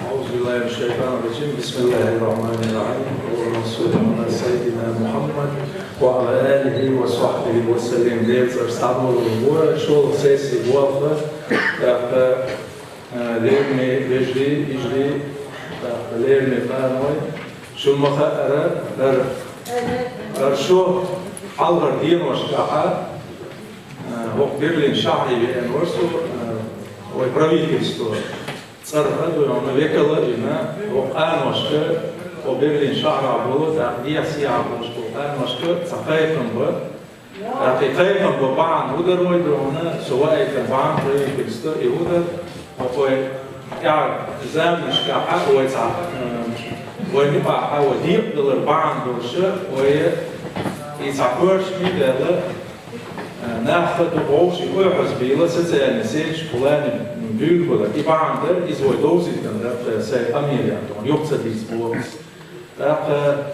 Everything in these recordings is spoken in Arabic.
أعوذ بالله من الشيطان الرجيم بسم الله الرحمن الرحيم اللهم صل على سيدنا محمد وعلى آله وصحبه وسلم ليزر استعمل الأمور شغل سياسي بوافة ليرمي بجري يجري ليرمي فانوي شو المخاطرة شو حلغر دين وشكاحة وقبرلين شعري بأنورسو ويبرابيكستو صرفت ويوم ويكلا إنا وقان وشكا وبرلين شعر عبولو تأخدية سي عبولشكو وقان وشكا تقايقن با تقايقن ببعن هودر ويدرونا سواء كبعن برابيكستو يهودر وقوي يعني زام نشكاحة وينبع وديق دلربعن دولشا ويتعقرش ميدالا ناخذ بوشي ويحز بيلا ستاني سيج فلان بيل ولا إبعان در إز ويدوزي كان سي أمير عندهم يقصد إسبوعس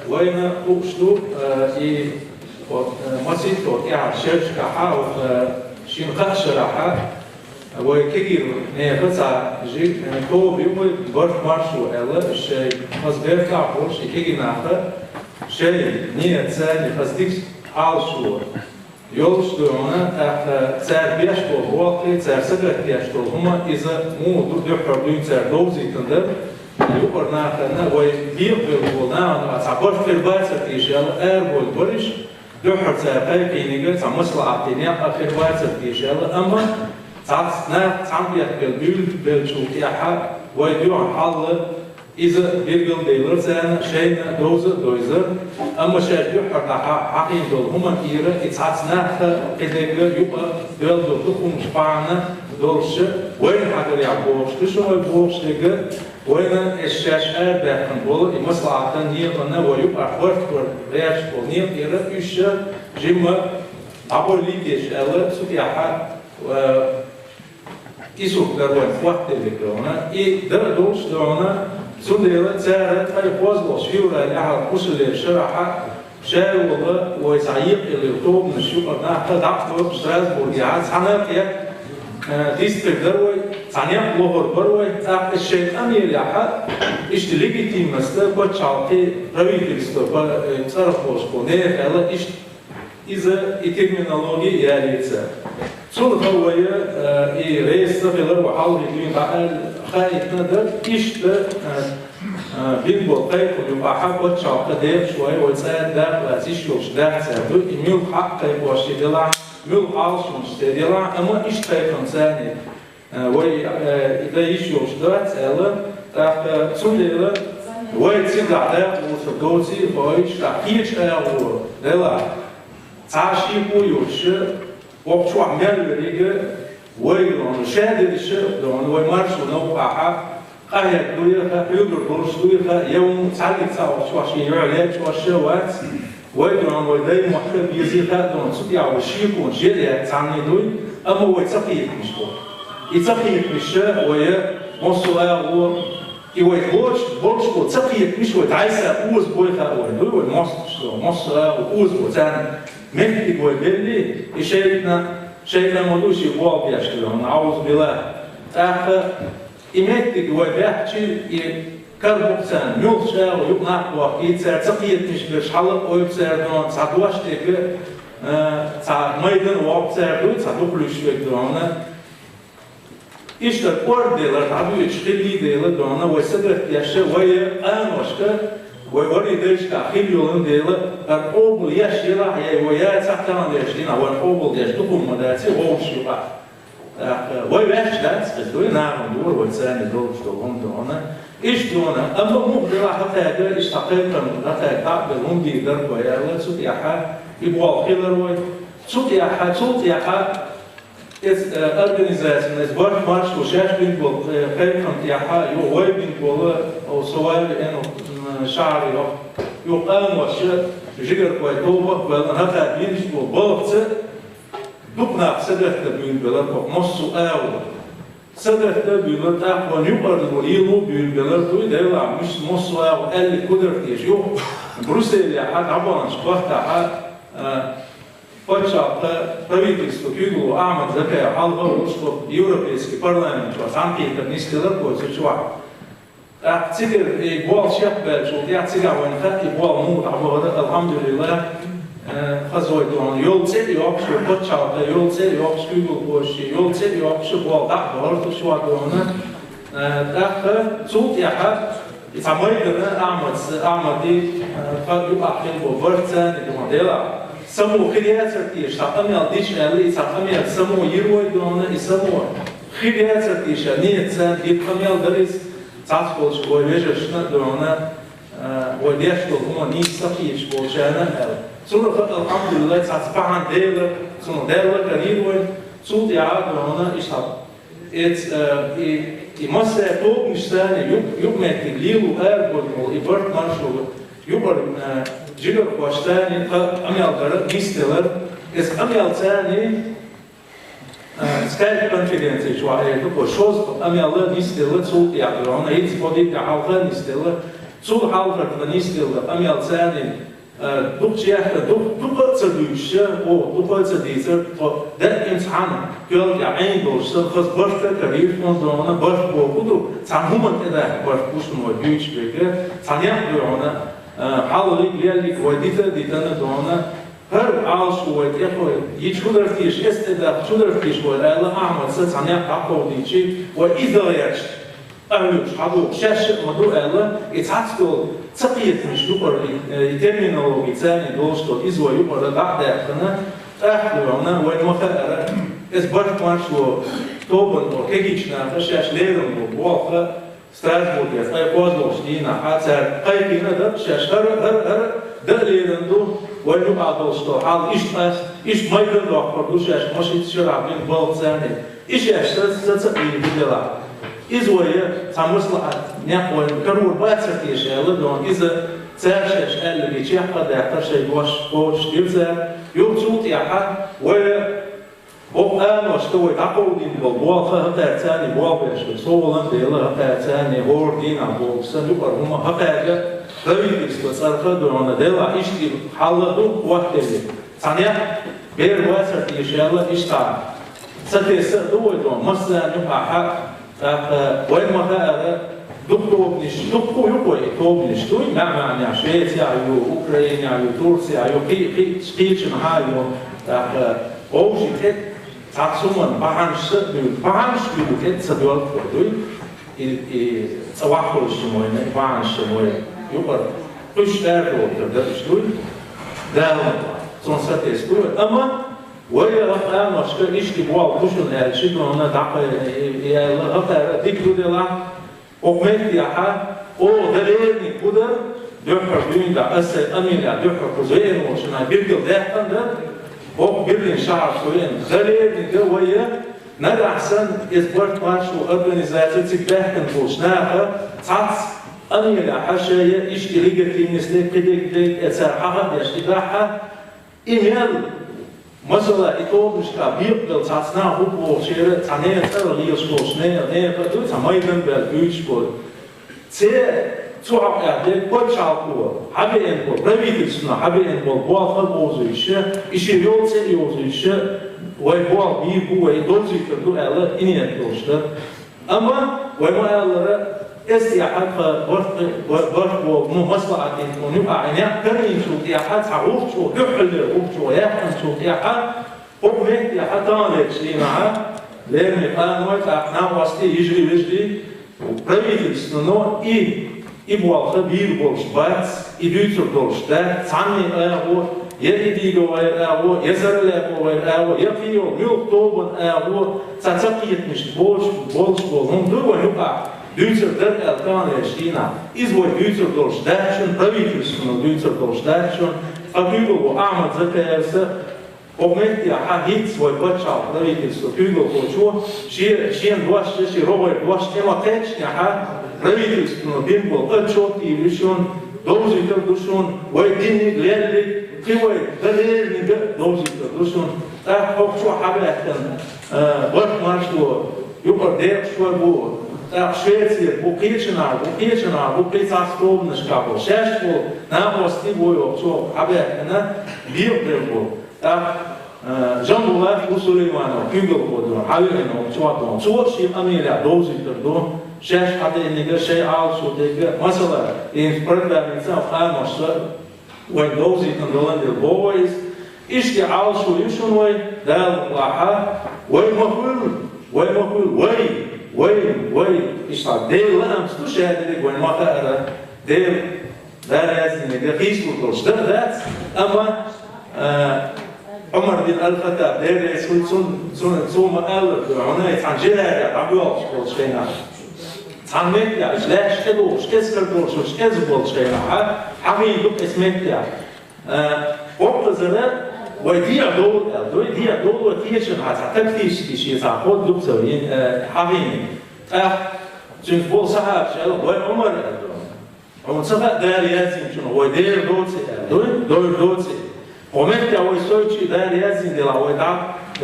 وين أقصدو مسيط وقع شرش كحا وشين خش راحة وكير نيخذ جي تو بيوم برش مارشو ألا الشيء مصدر كعبوش كير ناخذ شيء نية ثاني فصديق عالشو Yoluştuğuna cer beş kol vakti, cer sıkıntı yaştol. Ama izi mu dökürdüğün cer dozitinde yukarı nahtarına ve bir kol nahtarına sabır firbaysa tişel erbol barış dökür cer kayıpinige samasla atini firbaysa tişel ama تعبير بيل بالشوكيحة ويديون حل إذا بيرجل ديلر زين شيء دوزر أما شيء يحرق حقين دول هم إيرة إتحسنا كديجر يبقى دول دخون شبعنا دولش وين حاجة يعبوش كشو يعبوش ديجر وين الشاش أربعين بول المصلحة نيرنا ويبقى حرق رياش بول نير إيرة إيش جمع أبو ليديش ألا سوكيحة إيشوك دروان وقت ذكرنا درس درونا سنديرة زارت أي فوزلوس فيورا لها قصل الشرحة شاول ويسعيق اللي يطوب من الشوكر ناحية دكتور ستراسبورغ يعني صناعة ديستريكت دروي صناعة لوهر بروي الشيء أمير يحد إشتلقي تيم مستر بتشالتي روي كريستو بتصرف وشكونه هلا إذا الترمينولوجيا ياليتها صورة هو رئيس فيلر وحاول يدين على خايف ندر إيش بينبو قيد ويبقى حابة شاطة دير شوي ويتساعد دار واسيش يوش دار سابو يميل حق قيد واشي دلع ميل عالش مشتي دلع أما إيش قيد ثاني وي إذا إيش يوش دار سألا تاخ سوليلا ويتسيد عداء وصدوتي ويش تحكيش أيوه دلع تعشي بويوش وقت عمل بريجة ويلون شادد الشيء دون ويمارس ونوقعها قاعد دويرها يقدر برش دويرها يوم تعلق ساعة شو شيء يعلق شو شوات ويدون ويداي محب يزيدها دون سبيع وشيء يكون شيء يعني دوي أما هو يتقيد مش هو يتقيد مش ويا مصر هو يويتبوش برش وتقيد مش وتعيسى أوز بويها ويدوي والمصر وأوز وتان مهدي ويبلي شيئنا ملوش يقوى بيشتغلون أعوذ بالله إمهدي ويبحثي كربوكسان ملشا ويقنع وقيت سار تقيت مش بشحلق ويبسار دون تعدواش تيك ميدان وابسار دوي تعدوكلوش يقدرون إشتر قرد ديلر تعدو يشخلي ديلر دون ويسدرت يشا ويا أنوشكا ويوري ديش كأخيل يولن ديلا الأوبل يشيلا هي ويا تحتنا ديشين أو الأوبل ديش دكتور مدرسي هو شيء ويبحث دات بدوي نعم دور وتساني دور شلون دونا إيش دونا أما مو بلا حتى هذا إيش تقريبا حتى تعبر هم بيقدر ويا لا صوتي أحد يبغى خير وي صوتي أحد organization is work march وشاش بينقول خير كنت يحا يوي بينقول أو سواء إنه شعري يقام وشيء جير كويتوبة وأنا بينش وبلغت دبنا سدرت بين بلاد ومصو أول سدرت بين بلاد ونيوبر الوليلو بين بلاد ويدل مش مصو أول اللي قدرت يشوف بروسيل يا حد عبارة شبهت حد Počak pravительство Югу Ахмед Закая Алгору что Европейский парламент вас анкета не сказал, что чувак تقدر يقول شاب شو يعطيك وين خد يقول مو عبارة الحمد لله خزوي دون يولتي يوكش بتشاو يولتي يوكش كيلو بوشي يولتي يوكش بول دعوة شو دونه داخل صوت يا حد يتعمل أعمدي فيبقى حين بورتان الموديلا سمو خليات تيش تعمل ديش اللي تعمل سمو يروي دونه يسمو خليات تيش نيتان يتعمل درس تعرفوا شو يجرشنا دونه وديشتو هما نيك سفيش بوشانا صورة الحمد لله تعرفان ديلا صورة ديلا كريوي صوت يعاد دونه يشتغل I måste tog nystane med till liv och i vårt människor jobbar jigar på stane amjaldare mistelar es amjaldtani Skype konferencije što je to shows amjaldare mistelar så ja ona hit podit halva mistelar så halva mistelar amjaldtani دكتور دكتور ده امتحان قال يا عين دوش خلاص برش كارير فوندونا برش بوكودو تعمل كده برش بوش موديش بيجا ثانية دونا حاولي ليالي وديتا ديتنا دونا هر عاش ودي أخوي يشودر فيش استدا شودر فيش ولا لا أعمل ثانية عقود ديشي وإذا يش أهلوش حدو شاشة مدو ألا يتعطل تقيت مش يقر الترمينولوجي ثاني دوستو إزوا يقر بعد أخنا أحلونا وين مخاطر إز برد ماشلو توبن أو كيجنا فشاش ليرن وواقع ستراسبورغ أي بوزلوش دينا حتى أي كنا ده شاش هر ده ليرن دو وين يقع دوستو حال إيش ما يقدر دوقر شاش ماشي تشرع بين بال ثاني إيش تتقي بدلا إزوايا تمسلات نقول كرور باتر تيشال دون إذا تاشش اللي بيجيح قد يحتاج يوش يبزر يوتوت يحد وأنا واشتوي عقودين بالبواقة هتا تاني بواقش صولن ديلا هتا تاني هوردين عبوك سنجوكر هما هتا رأيتش تصرف دون ديلا إشتي حلدو وقت اللي ثانية بير باتر تيشال إشتار ستيسر دوي دون مثلا يبقى حق وين ما هذا دكتور يقوي توبنش توي معنى شويتيا يو أوكرانيا يو تركيا يو قيش معايو أوجي كت تعصمن بعنش بيوكت سدول كودوي تواحد الشموين بعنش الشموين يقر قش دارو تبدأ شوي دارو صنصتي سكوي أما ويا رفع مشكلة إيش تبغى وشون هالشيء هنا دعوة يا رفع ذكر دلا وقمت يا حد أو دليلني كده دحر بين ده أسد أمين يا دحر كزين وشنا بيرجع ده ده أو بيرجع شعر شوين دليلني ده ويا نرى أحسن إثبات ماشو أورجانيزاتي تبهن وشناها تعص أمين يا حشاية إيش تريجر في نسلك كده كده أسرعها يشتبعها إيميل مثلا إتوبش كبير بالتصنع هو شيء ثانية ترى ليش نية بدو ثمايدن بالبيوش بول توعب يعني بتشعبوا حبيبين بول ربيتسنا حبيبين بول بوافق بوزيشة يوزيشة ويبوع بيبو ويدوزي كردو ألا إني أدوشة أما وما ألا استياحات برف ومصلحة ونبقى عينيا كريم شو تياحات عروف شو يحل عروف شو يحن شو تياحات وقمت تياحات تانيك شيء معاه لأن يبقى نوعت أحنا واسطي يجري وبرميت السنو يبوالخ بير بولش بات يدوتر بولش ده تعني أهو يديجو أهو يزر لأهو أهو يقيو يلطوبن أهو تتقيت مش بولش هم دو ونبقى Duitser dat elkaar China is wat Duitser doorsteken, правительство Duitser doorsteken, Google wo Ahmed Zakers, moment ja hit свой почал правительство Google почу, шен двадцать Robert двадцать тематичня правительство бимбо отчет и решен, должен душон, войдины глядли, кивой далее должен душон, так хочу хабатан, вот машло, юбардер швабу Швеция, Букичина, Букицастровна шкапо, шешпо, намости бою, что абекна, бирбербо, так Жамбулат Усулейманов, Кюгелбодо, Авино, Чуатон, Чуаши Амиля, Дозитердо, شاش حتى إنك شيء عالشو تيجا مثلا إن بردا إنسان خان مشتر وين دوزي كندولن البويز إيش عالشو يشون وين دال لاحا وين مخول وين إيش تعد ديل لام ستوش هذا وين ما خير ديل دار يازن إنك قيس وطرش ده أما عمر بن الخطاب دير يسول سون ألف عناية عن جلها عبيوش كل شيء تعمل يا إيش كدوش كسر دوش كذب شيء حقيقي دوك اسمك يا وقت زمان وديع دول وتيشن هتكتيش شيء تاخد دوك سوين حقيقي شنو بول صحاب شال وين عمر صفا دار ياسين شنو هو دير دوتي ومن تاوي سويتشي دار ياسين دي لا ويدا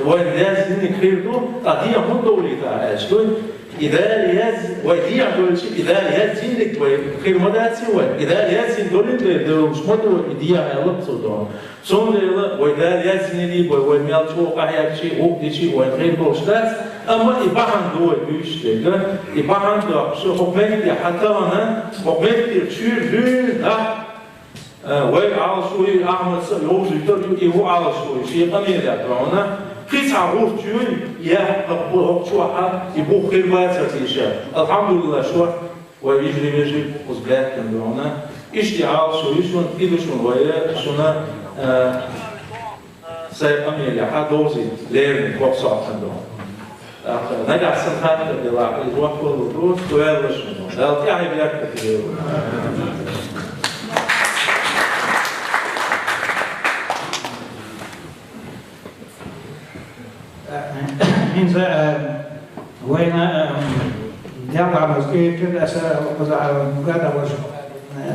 وين ياسين كريدو تادي هم دولي تاع شلون إذا ياسين وديع دولتي إذا ياسين لك خير مداتي وين إذا ياسين دولي دو مش مدو إديا يلا تصدق صون ليلا وإذا ياسين لي وين ميالشو قاعد شيء هو دشي وين غير دوشتات أما إباحان دول بيشتغل إباحان دو شو حكمت حتى أنا حكمت تشير وين على شوي أعمل يوم يقدر يهو على شوي شيء قليل يعني قيس عروض شوي يا أبوه شو حد يبوه خير ما ترتيشه الحمد لله شو ويجري وزبلات كندونا اشتعال شوي شون كده شون ويا شونا سيقمي لحد دوزي لين وقصة كندونا نجح سنخات بالله الوقت والدروس ويا شنو لا تعي بياك كثير إنسا وين يقع مسكين كل أسا وقزع مقادة وجه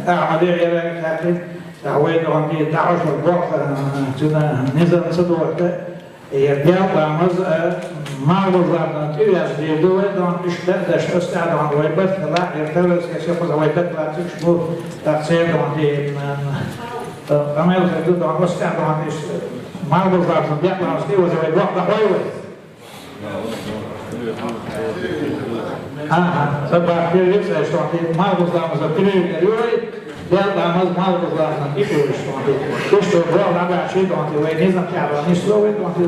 أعمل إعلان لكن تعويض عندي دعوش والبوق تنا نزل صدور يقع مز ما وزارنا تيجي أسدي دوي دون إشتاء دش أستعد عن ويبت لا يرتبط كشيء خذ ويبت لا تشبه تقصير عندي عمل خدود عن أستعد عن ما وزارنا يقع أسدي وزوي البوق بحوي سبب كيريك سأشتغل ما وزارنا زكريا كريوي ده عمل ما وزارنا إيشو إيشو بروح نبع شيء دونتي وين نزل كعبة نسلوي دونتي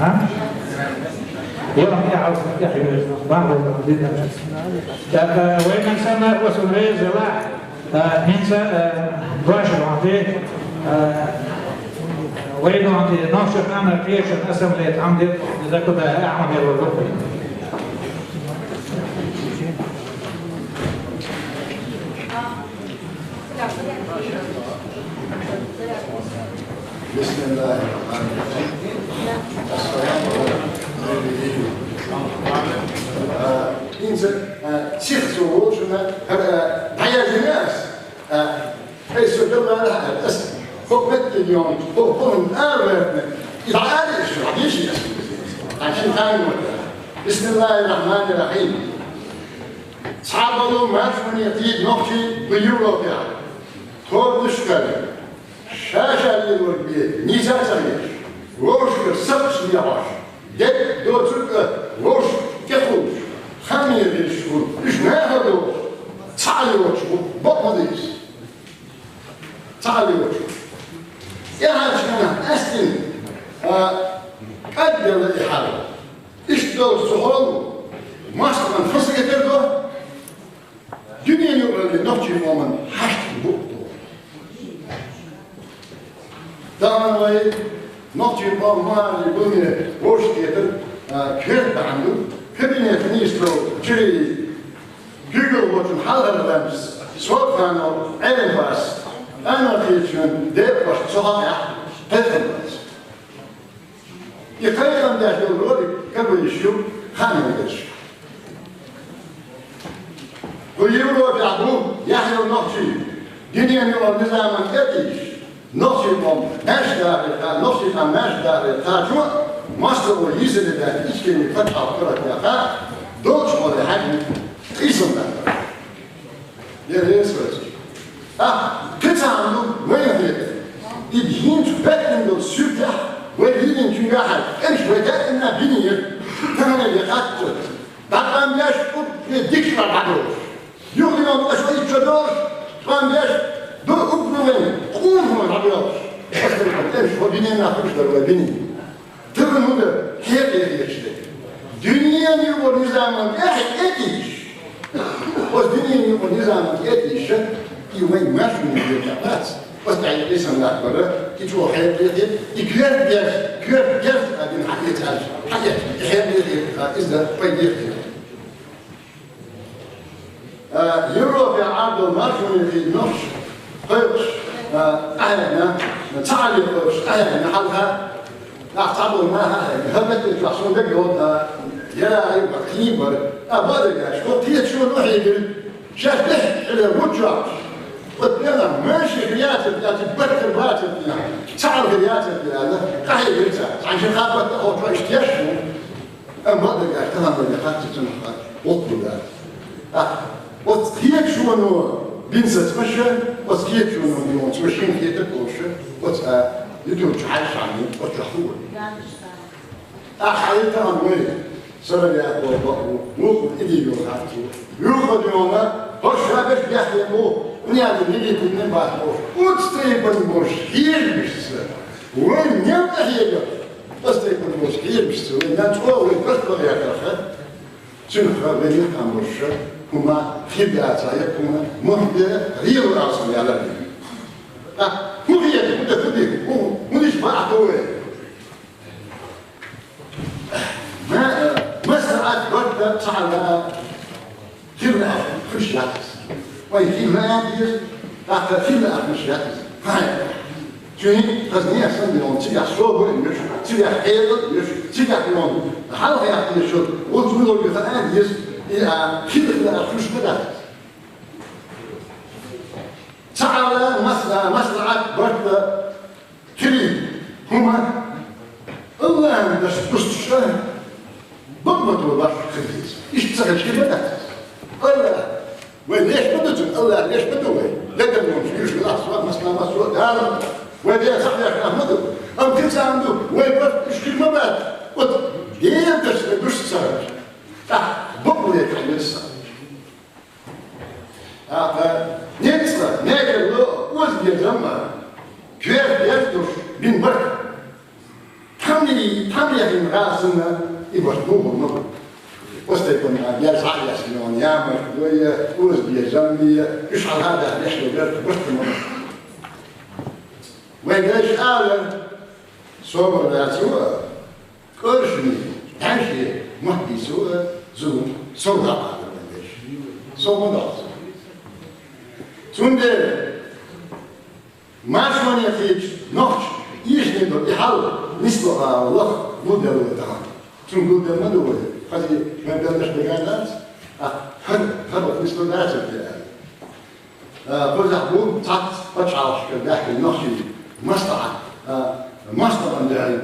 ها يوم يعرف يحيى بعض الدين ده وين من سنة وسنريز لا هنسا باش دونتي وين دونتي ناشط أنا كيش الأسم اللي يتعمد إذا كنت أعمل الوظيفة بسم الله الرحمن الرحيم. السلام عليكم. إنسان شيخ زوج هذا حياة الناس. أي سؤال ما له أسم. حكمت اليوم حكم آمرنا. إذا عاد شو عديش يسمى. عشان ثاني بسم الله الرحمن الرحيم. صعبوا ما فيني يطيب نقطي بيوروبيا. طول مشكلة. شاشة اللي نوربيه نيزا سريش روش كرسبش مياواش دك دوتك روش كفوش خمية بالشهور إيش ناخدوش تعالي وشو بقمديس تعالي وشو يا هاشنا أستن قدر الإحالة إيش دور سهول ماستر من فصل يتردو دنيا يقول لي نحكي مومن حشت بقطو دائما وين نقطة ما يقولني وش كيتر كيف عنده كبني فنيستو جري جوجل وتن حاضر لامس سواء كانوا علم باس أنا كيتشون دير باش صحاح تفهم باس يقيم ده يقولي كبر يشوف خانة يدش ويقولوا بيعبوا يحيوا نقطة دنيا يقول نظام كتيش نصيبهم ماشدار نصيبهم ماشدار تاجوا ماستر ويزن ده إيشكني فتح كرة يا دوش ولا حاجة إيشون ده يريس بس كتامو وين هي يبين تبتن دو سوتا وين تنجح إيش وده إن بنيه كمان يقطع بعد ما يشوف ديكش ما بعدوش يوم يوم أشوي تشدوش فان بيش دو أبنوين قوم ما بعدوش أصلاً إيش هو بيني ناخذ دروا بيني تبن هذا هيك يشتري دنيا يبغى نظام إيش بس دنيا يبغى نظام إيش يومين ماشي من الجامعات بس تعيش لسه لا برا تجوا حياة يكرر جرس هذه حياة إذا بيديك يوروبيا عبد ماشي في نص قرش أهلنا نتعلم قرش أهلنا حلها نعتبر معها هبت الفلسفة بيقول يا بكيبر أبدا شو تيجي شو نروح يقول شاف به إلى رجع وتنام ماشي رياتك لا تتبكر باتك تعرف رياتك هذا قاعد يرجع عشان خاطر أو تشتيشوا أما هذا كلام اللي خاطر تنحى وطلوا ذا وتكيك شو إنه بينسى تمشي وتكيك شو إنه تمشين في تبوش يدور تعيش عني وتحول أحيانا وين سريع ومو إدي يوخذ يوما هش هذا بيحلموا نيادي نيجي تنين بعدوش وتستيقظ مشكيل بس وين نبدأ هي تستيقظ مشكيل بس وين نتوه ويبرد يا كرخة شنو خبرني كم مرشة هما في بيعتها يكون مهدى غير رأسهم على الدين مو هي متفدي مو ليش ما أعطوه ما ساعات برد تعالى كلنا خش يعكس وين كلنا يدير تعرف كلنا خش يعكس هاي شوي خزني أحسن بيوم تيجي صوب ويمش تيجي حيل يمش تيجي يوم حاول يعطي الشغل وتقول له خلنا يس كلنا خش بدأ تعالى مسرعات برد كلي هما الله باش تستشهد ضبطوا باش خليس ايش تسهل كيف بدأت الله وين ليش بدأتوا الله ليش بدأوا لا تبغون فيش الأصوات مثلا مصوت هذا وين يا صاحبي يا أحمد أم كيف عنده وين بس إيش كل ما بعد وط دين تشتغل دوش تسهل بقول لك حلو السهل نيكسلا نيكل وزن يجمع كيف يفتش بين برك تملي من راسنا يبرموه النور واستيقظ يرجع يسمعون يعمل شوية وزن يجمع يشعر هذا يحلو برك النور وين ليش قال صبر لا سوء كرشني تمشي مهدي سوء زوم صبر هذا ليش صبر لا Tunde manchmal jetzt noch ich nehme die Halle nicht so Allah wurde da zum gute Mann quasi wenn der das begann hat nicht so das برجع بقول تعت بتشعر بحكي النخشي مصنع عند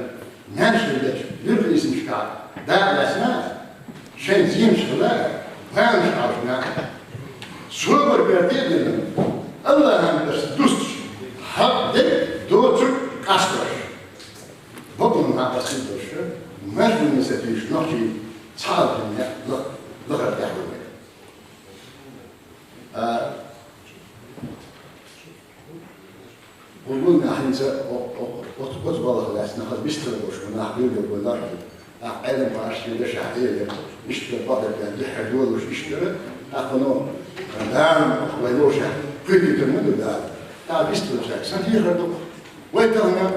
نانش بدش يبقى اسم شكار ده الاسماء شيء زين شغله ما مش عارفنا صبر بيرتدي الله هم بس دوست حد دوتر كاستر بقول ما بس دوش ما بني سفيش نخشي تعال لا لغة يحوي وقلنا حنسى وتبغى خلاص ناخذ بيشتغل وش ونحبيل ولا علم عشان ليش عادية يشتغل بعض يعني يحدول وش يشتغل أخذوا دام ويلوش كل يتمنوا ده تا بيشتغل شيء سنتي خدوا ويتهنا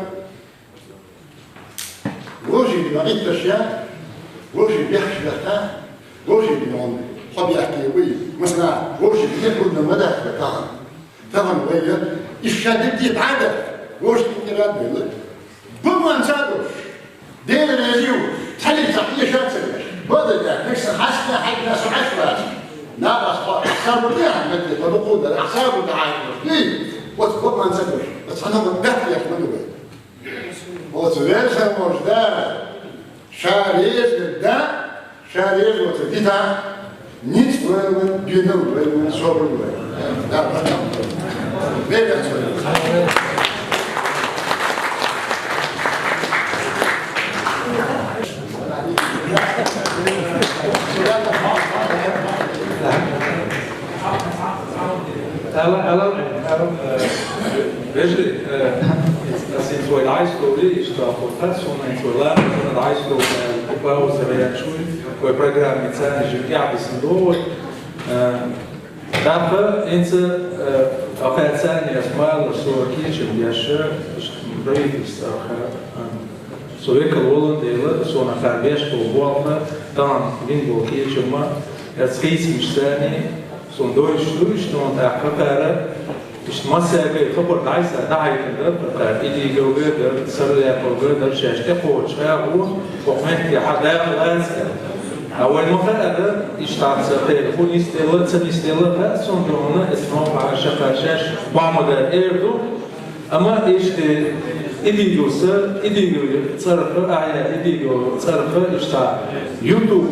وجي بنقيت أشياء وجي بيحكي لها وجي بنون حب يحكي وي مثلا وجي بيقول لنا مدى بكان تمام ويا الشديد يتعدى وش تقدر تقول بما نسادوش دين الرجيو تحلي تحلي شاتسك بدل ده ليش حاسنا حاجه سعشره لا بس حساب بيها مثل الوقود الاحساب والدعايه ليه وتقول ما نسادوش بس انا بدي يحملوا وتريش المجدار شاريز ده شاريز وتديتا نيت وين بينو وين صبر وين لا Very good. Veja, assim, foi lá escolhi, está por trás, foi lá, foi lá escolhi, qual o seu foi programa de anos de Gabiçandor, dava entre a pensar as malas sua aqui, de achar, brilhos, sou eu que o dele, sou na cabeça do volta, então vindo aqui chama, são dois estudos, estão a preparar. ما سابق خبر دايسة داعي كده إيدي جوجل سريع جوجل شاشة قوش هو وقمت حداق لازم أول ما فعلا اشتغل سبب كون يستيل تنستيل سندرونا اسمه على شاشة بعمل إيردو أما إيش إيديجو تصرف إيديجو تصرف اشتغل يوتيوب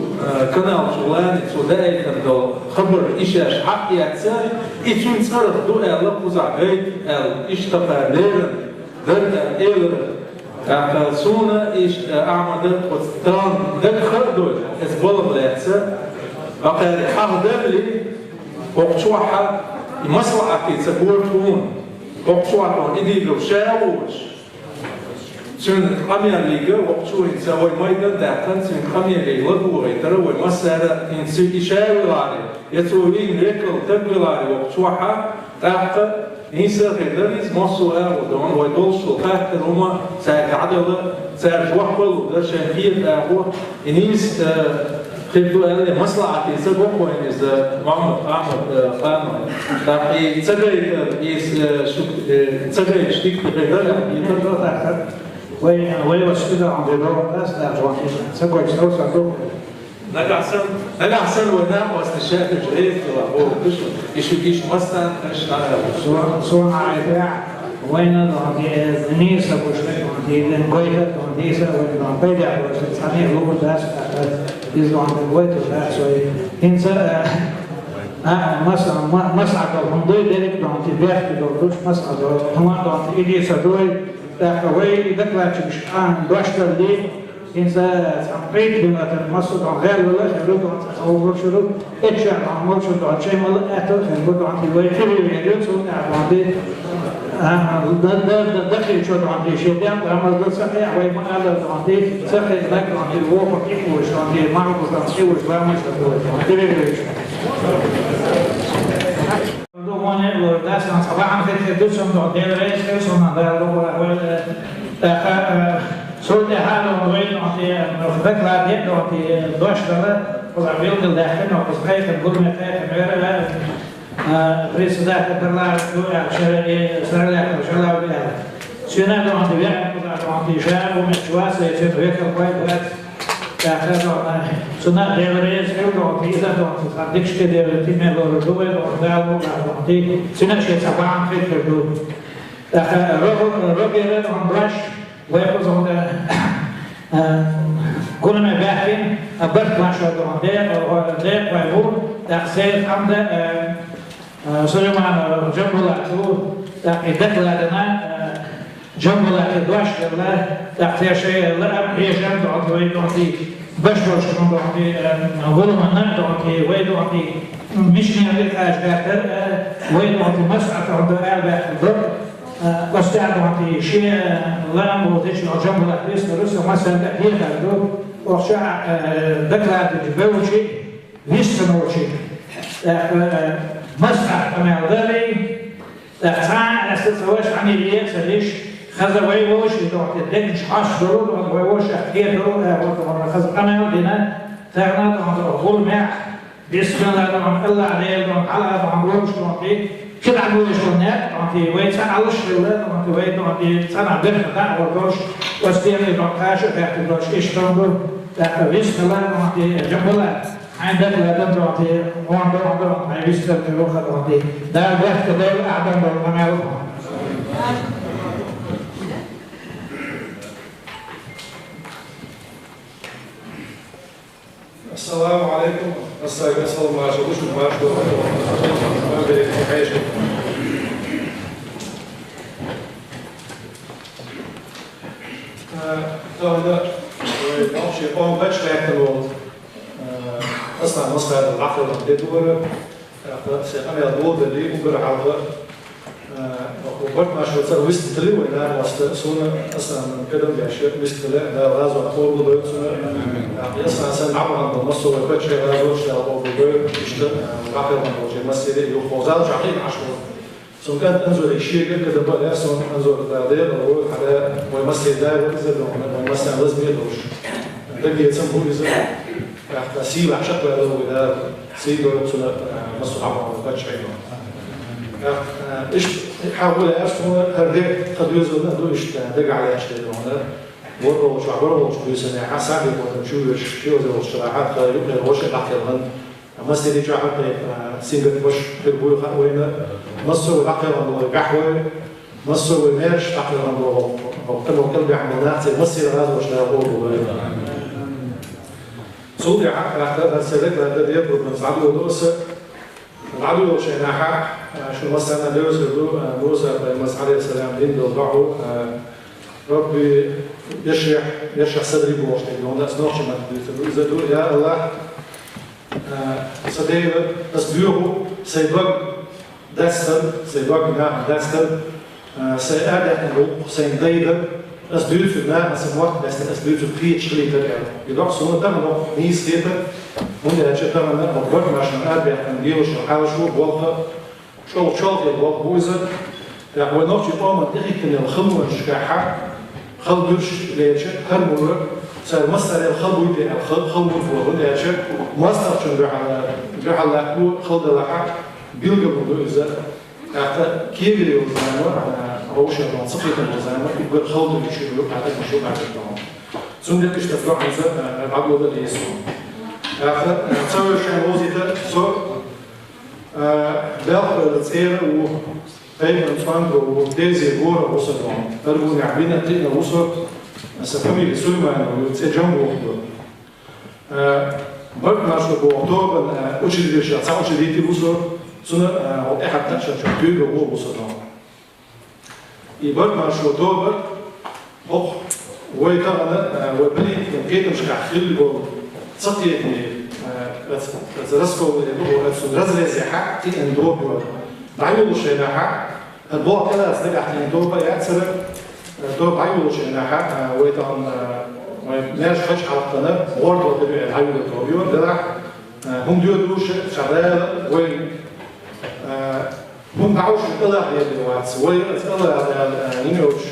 قناة شغلاني سوداء كندو خبر إيشاش حق يعتسر إيشون تصرف دو لفظ عقيد اشتغل ليرن درد إيرن سونا إيش أعمل وستان دك خردول إسبوع بلاتسر أقل حق دبلي وقشوحة مصلحة في سبور تون وقشوحة إيديجو شاوش سن خمير ليجا وقشوه سوي مايدا داخل سن خمير ليجا لدوغي تروي مسألة إن سيدي شاوي لاري يتوين ليكل تبلي لاري وقشوحة تاقة إنسا غيدريز مصوها ودون ويدولشو تاقة روما ساق عدلة ساق وحبل ودرشان فيه تاقوه إنيس تبدو أن مصلحة يسبب وين إذا محمد أحمد قام تاقي تسجل شتيك غيدري يتردد وين وسيلة عند الدور الناس لا جواني سبوا يستوسع دوم نجح سن ونام واستشهاد الجريد وهو يشوفيش مستن سواء عيداع وين عندي نيسا وشوي عندي النجوية عندي سا وين بيدع وسني لوب الناس يزو عند النجوية الناس وينسى مسعد الهندي ذلك عندي بيت بدورش مسعد هم عندي إيدي سدوي تحوي ذكرت مش عن دوشتر ليه إنسان عقيد بما تمسك عن غير ولا خلود عن تصور شروط إيش عن مرش عن شيء ما أتى خلود عن دواء كبير يجوز عندي دخل شو عندي شيء ده عمل ده صحيح وين ما قال عندي صحيح لك عندي الوقت يفوش عندي ما هو بس يفوش لا مش كبير دومانه ورد طبعا في الدوسم ده رئيس كيسون ده هو صوت حاله وين عطي ذكر بيده عطي دوش ده ولا بيلد الداخل وقص خايف الجرم خايف غير رئيس ده تطلع شرعي وشرع بها سينا ده عطي بيع عطي شاب ومشواس يصير هيك كويس تأخذ سنة ديريز يقول في إذا دون تصدقش كده تيمة لو ردوه لو دالو عطي سنة شيء سبعة في الردوه تأخذ رجل عمرش ويقول هذا كل ما بيحكي أبرد ما شاء الله ده ويقول تأخذ عمده سليمان جنبه لعطوه تأخذ لنا جنبه لعطوش الله تأخذ شيء لا هي جنبه عطوه بشوش كمان عطي غلو منن عطي ويدو عطي مش نعرف أشجار ويدو عطي مسعى عند أربع ضرب بس تعرف عطي شيء لا موضوعش عجم ولا كريس روسيا مثلا تأثير هذا وشع ذكرت الجبال شيء لسه مو شيء مسعى كمان ذلك تعال أستوعبش عن اللي سليش خذ ويوش يدعو تدقش حاش درود ويوش أحكي درود خذ أنا دينا تعنا عن غول مع بسم الله عن الله عليه عن على عن روش عن كده عن روش هناك عن ويت على الشلة عن ويت عن سنة بيرفع وروش واستير عن كاشة تحت روش إيش تنظر بسم الله عن جملة عندك لا تنظر عن وعند عن بسم الله عن ده وقت كده أعدم بالعمل السلام عليكم. أسأل الله عز وجل ما أشكر ما بيحيش. هذا أمشي قام بتشتغل أصلا مصر العقل الدكتور سأقام يضوض اللي أمبر على وبرت مع شو صار ويست تلي وين واسطة سونا أصلا كده بيعشق ويست تلي ده غازو أقول بده سونا أصلا سن عمران بالمصر وبتشي غازو شل أو بده يشتغل راح يوم وجه مسيرة يخوض جاهين عشرة سو كان أنزل الشيء كده بقى سون أنزل بعدين أقول على ويمسي ده وكذا ده ويمسي لازم يدوش ده يسموه إذا راح سيب عشق ده سيب سونا مصر عمران وبتشي إيش حاول أشوف هذا قد يزول هذا إيش دق على إيش هذا ورا شو عبارة شو يسمى حساب ولا شو ذا الشراحات يبقى وش الحكي الغن ما استدي شو حتى سينجل وش في البوي خاوينا مصر والحكي الغن قحوة مصر والمرش حكي الغن وكل كل بيعملنا مصر هذا وش لا هو سوري حتى السلك هذا يبرد من صعب ودرس العدو شيناحة شو مثلا دوسة مسعد السلام دين بالضعو ربي يشرح صدري بوش لأنه ناس نوحش ما تقول إذا دول يا الله صديق أسبوعه سيبق سيبق نعم دستر سيأدى الروح سينديد أسبوع في النار سموات بس أسبوع في كريتش ليتر يدور سوون ده منو نيس ليتر هون يجي ده منو بقول عشان أربع كنديو شو حاول شو بوقها شو يبوق بوزر يعني نوع شيء قام تأكيد إن الخلوة شكاحة خلوش ليش هرمور صار مصدر الخلوة دي الخلوة فوق ليش مصدر شو بيح على كل خلد لحق بيلقى بدو إذا حتى كيف يوزنه هو شيء منصفي الموزنة يقول خلد اللي شو يقول على مشروع على الدوام ثم ده اشتغلوا عن ذا العدو ده اللي يسمع تصور شيء موزي ده صار بياخد السير و فاهم الفند وديزي جورا وصلهم قالوا نعبينا تينا وصل سفامي لسلمان وتسجموا برد ناشو بوقتوب أشيد بيشا ساعة أشيديتي وصل سنة أحد تأشر شكير وهو وصلهم برد ناشو توبر أخ ويتغنى وبني كيدا مش كحخيل بول سطيتني رزقوا رزق زيحة تي اندروبيو بعيولو شيناحة البوع كلا أصدق أحتين دوبا يأثر دوب عيولو شيناحة ويتغن ناش خش على القناة وردو تبع عيولو توبيو دلع هم ديودوش شغال وين هم بعوش القلع يدي واتس وين القلع ينوش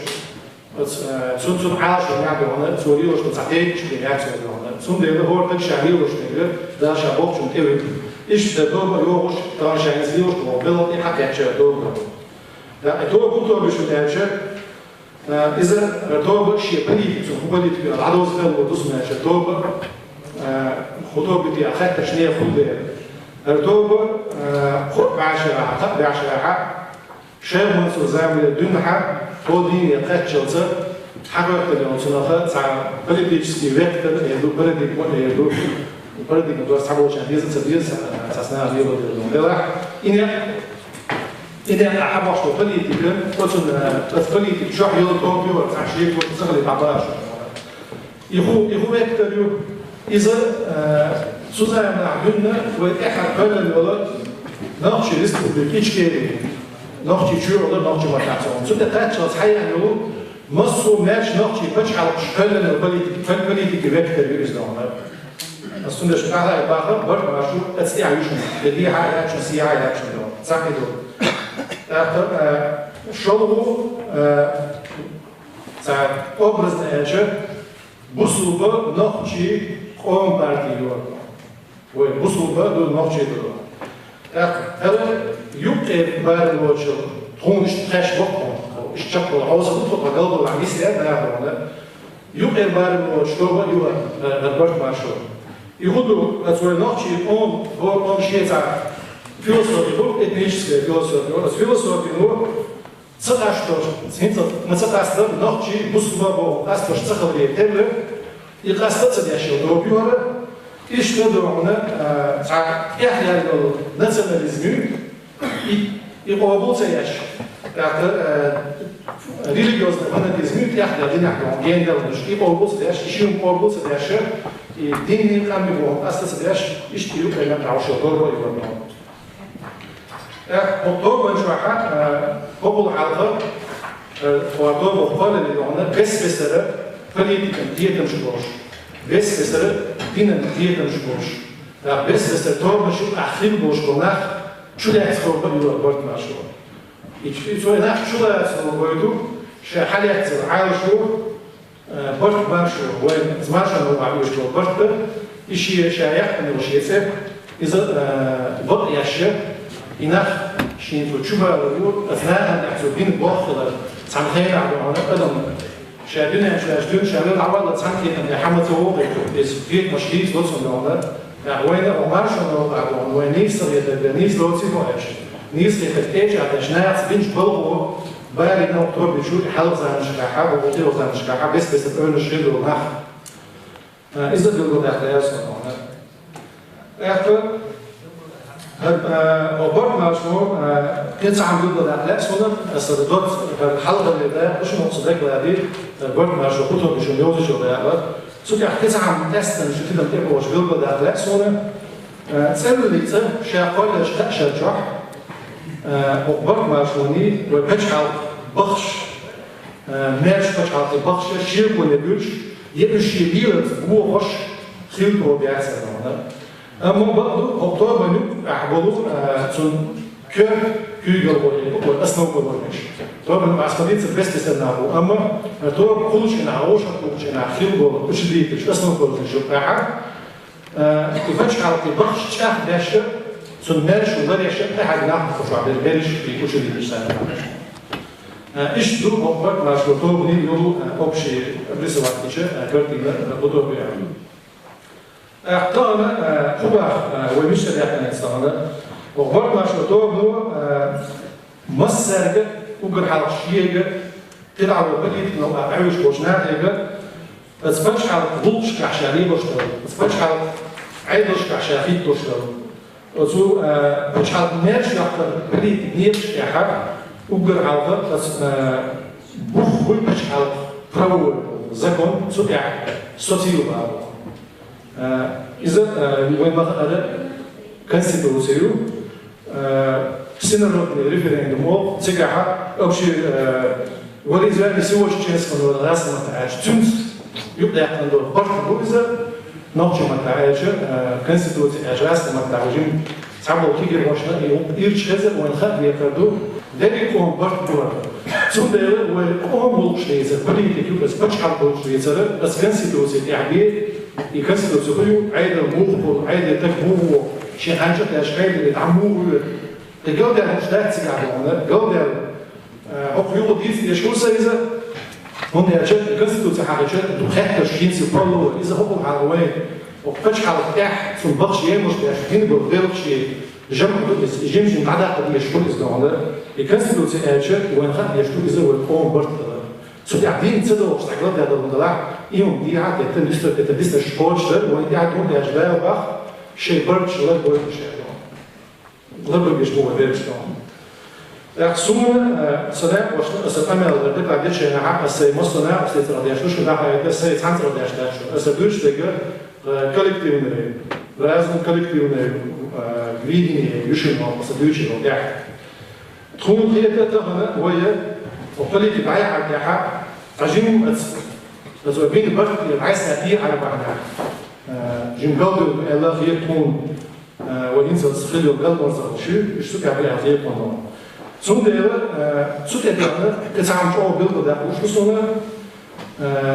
سون عاش ونعبو هنا سوريوش بتسعتيش بيعكس هنا سون ده هو تك شعبيوش نقدر ده شعبوش متقوي إيش دوبا يوش طبعا شايزيوش وبلط إيه حتى يحشى دوبا ده دوبا بطل بيشو يحشى إذا دوبا شيء بليد سون بليد في العدوز ده ودوس ما يحشى دوبا خطوب بدي أخذت تشنيه خد دوبا خد بعشرة خد بعشرة شاب منصور زعمل الدنيا تودي يقعد شلصة حركة اليوم سناخة ساعة بلدي جسدي وقتر يدو بلدي كون يدو بلدي كدور سبعة وعشرين ديز سديز أساسنا غيره اليوم ده إذا أحب أشوف بلدي كده بس بلدي شو حيل توبيو تعشيق وتسخلي تعباش يخو وقتر يو إذا سوزا من عندنا وإحنا بلد الولد ناقش ريسك بكيش كيري ناقشي شو ولا ناقشي ما تعرفون. سودا تاتش صحيح إنه مصر ماش ناقشي فتش على شكل البلد كبيرة بيزدهمها. السنة شو على الباخر برضه ما شو تستعيشون. اللي هاي أكشن سياحي أكشن ده. صح كده. شغله ساعة أبرز نأجر بصوبة ناقشي قوم بارتيور. وبصوبة دول ناقشي دول. هذا يبقى بعد الوجه هون اشتخاش وقتهم اشتغل عاوز تطلع قلبه العميس ده هذا يبقى بعد الوجه هو يبقى البرد مع شو يقولوا أتوقع نحكي هو شيء تاع فيلسوفي هو إتنيشسكي فيلسوفي هو 19 سنة ما 19 نحكي مسلم أستش تخلي يتبع يقاس تدياشيو دوبيوره إيش ندرونه إحنا الناسيوناليزم يقابل سياش ريليجيوس فاناتيزم إحنا ديننا جيندر مش يقابل سياش يشيل يقابل سياش دين كان بيقول أصل سياش يشتري كلام تعوش دور ويقولون أكتوبر شو حق قبل حلقة وأكتوبر قال اللي هنا بس بسرعة فليت كمية مشبوش بس بسرعة دينا كمية مشبوش بس بسرعة توب شو أخير بوش كنا شو ده يحصل بدو أبورت مع شو شو هنا شو ده يحصل بدو شو حال يحصل عايش شو بورت مع شو وين زمان شو بعمل شو بورت إشي شايع من وش يسب إذا بط يشيب إنخ شين فتشوفه الأول أثناء الحسوبين بوخلة سامخين عبارة أدم شابين شابين العوض سامخين حمد هو في مشكلة لوسون ده وين عمر شو ده وين نيس نيس لوسي كويش نيس يفتش عشان ناس بينش بلغو بالي نقطة بيشوف حلقة زان شكاحة وبطيء زان شكاحة بس تقول الشيء ده نخ إذا تقول ده خلاص أخر أبورت مع شو كنت عم يقول ده خلاص هنا الصدقات الحلقة اللي ده مش مقصودك ولا دي أبورت مع شو كتب مش ميوزي شو ده أبد سو كنت عم تستن شو كده بتبقى وش بيقول ده خلاص هنا تسأل اللي تصير شاقول شجع أبورت مع شو ني وبتشعل بخش ماش بتشعل بخش شيء ولا بيش يبش يبيل هو خش خيلته بيحصل هنا أما برضو أكتوبر نو أحبلو تون كير كيجل ولا أسنو ولا مش طبعا مع سبيت البست سنابو أما طبعا كلش إن عروش كلش إن خيل ولا وش دي مش أسنو ولا مش أحد يفتش على البخش شاف داشة تون مارش ولا داشة أحد ناخد خشوع بالبرش في وش دي مش سنة إيش دو أكبر مع شو طبعا نيجو أبشي بريس وقت كذا كرتينا بدو بيعمل احترم خبر ومش ريحنا إنسانا وغرب ما شو توبنو مسرقة وقر حرق شيء تلعب وبديت لو أعيش بوشنات هيك أسبتش على ضلش كعشاني بوشتر أسبتش على عيدش كعشافيت بوشتر وزو بتش على ماشي أكتر بديت نيرش كحر وقر حرق بس بوخ بتش على برو زكون سوتيع سوتيو بابو إذا وين ما هذا كونستيتوسيو سيناريو ريفرندوم أو تجاها أو شيء ولذا نسوي شيء اسمه الرأس متعاش تونس يبدأ يعتمدوا برضو إذا نوع متعاش كونستيتوسي أجراس متعاجين تعبوا كيجر وشنا يرش هذا ونخاف يكردو ذلك هو برضو ثم ده وهم بلوشني إذا بليتي بس بتشحن بلوشني إذا بس كونستيتوسي يعني يكسر سكويو عيد الموقف عيد تكمو شيء حاجة كأشكال اللي تعموه الجودة مش ده تسيج على الجودة أقيوم ديس يشكو سيزا هم يأجل يكسر تحاجة تخاف تشين سيبرلو إذا هم عروين وفتش على فتح ثم بخش يمش بأشكين بالغير شيء جمع بس جيمس متعدد قد يشكو إذا يكسر تأجل وينخاف يشكو إذا والقوم برت سو قاعدين تصدقوا استعجلت هذا الموضوع يوم دي عاد تدست شكوشتر وين قاعد تقول يا جبال بخ شيء برد شغل بقول شيء غير بيجمعوا بيرش كمان يحسون صناع وش سأمل الرد بعد شيء نعم بس مصنع بس يترديش وش ده حاجة بس يتعنت رديش ده شو بس دوش تجر كولكتيف نري لازم كولكتيف نري جريدي يشيلوا بس دوش رديش تكون هي تتهنا وهي وقلت بعيا على حق عجيم بس بين برد عايز تأثير على بعضها جيم قادر الله غير تكون وإنسان صخيل وقلب ورزق شو يشتكي عليه غير تكون ثم ده سوت أدينا كتعامل شو بيلقى ده وش بسونا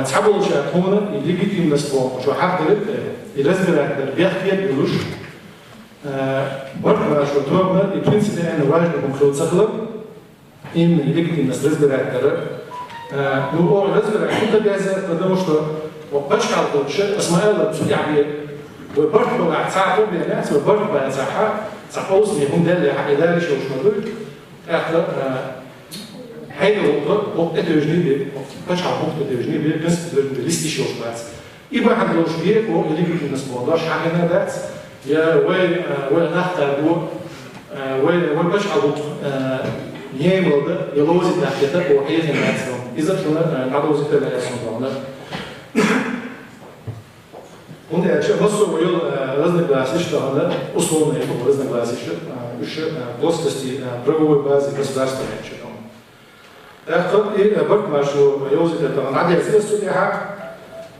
تحبوا شيء هون يجي تيم نسبه شو حاضر يلزم الأكثر بيحكي بيقولش برد شو تومنا البرنسيب أنا واجد بمخلوط سخلة إن يجي تيم نسبه الأكثر نو لازم الأكثر جاهزة ده مش وبش على طول شيء اسمه الله بسوي عليه وبرد بقى ساعة طول الناس وبرد بقى ساعة ساعة أصلي هم ده اللي حكي ده ليش وش مدري أخلا هيدا وقت التجنيد بش على وقت التجنيد بس ليستي شو بس يبقى عند لو شبيه هو اللي يجي الناس ما قدرش حاجة ده يا وين نختار دو وين بش على وقت يعمل ده يلوز الناحية وحياة الناس إذا كنا نعوز التلاقي صنعنا und er hat schon was so will Resne Glas ist da alle Oslo ne Resne Glas ist еще плоскости правовой базы государства. Так, и бортма, что Йозеф это надо сделать судья.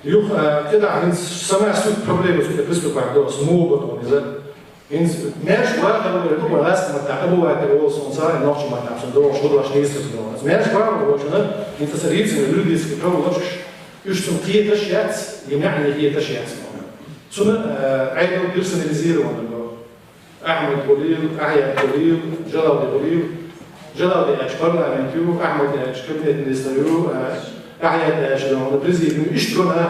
Юг, когда они самая суть проблемы, что приступают до смуга, то не знаю. Меж главного рекорда ласка мата, бывает его солнца, и ночью мата, что до что до не истинно. Меж главного, что на интересуется люди, которые лучше, и что те тащат, и меня не тащат. Суна, айдол персонализирован. Ахмед Булил, Ахья Булил, Джалал Булил, Джалал Яч парламентю, Ахмед Яч кабинет министру, Ахья Яч на президиум, иштрона,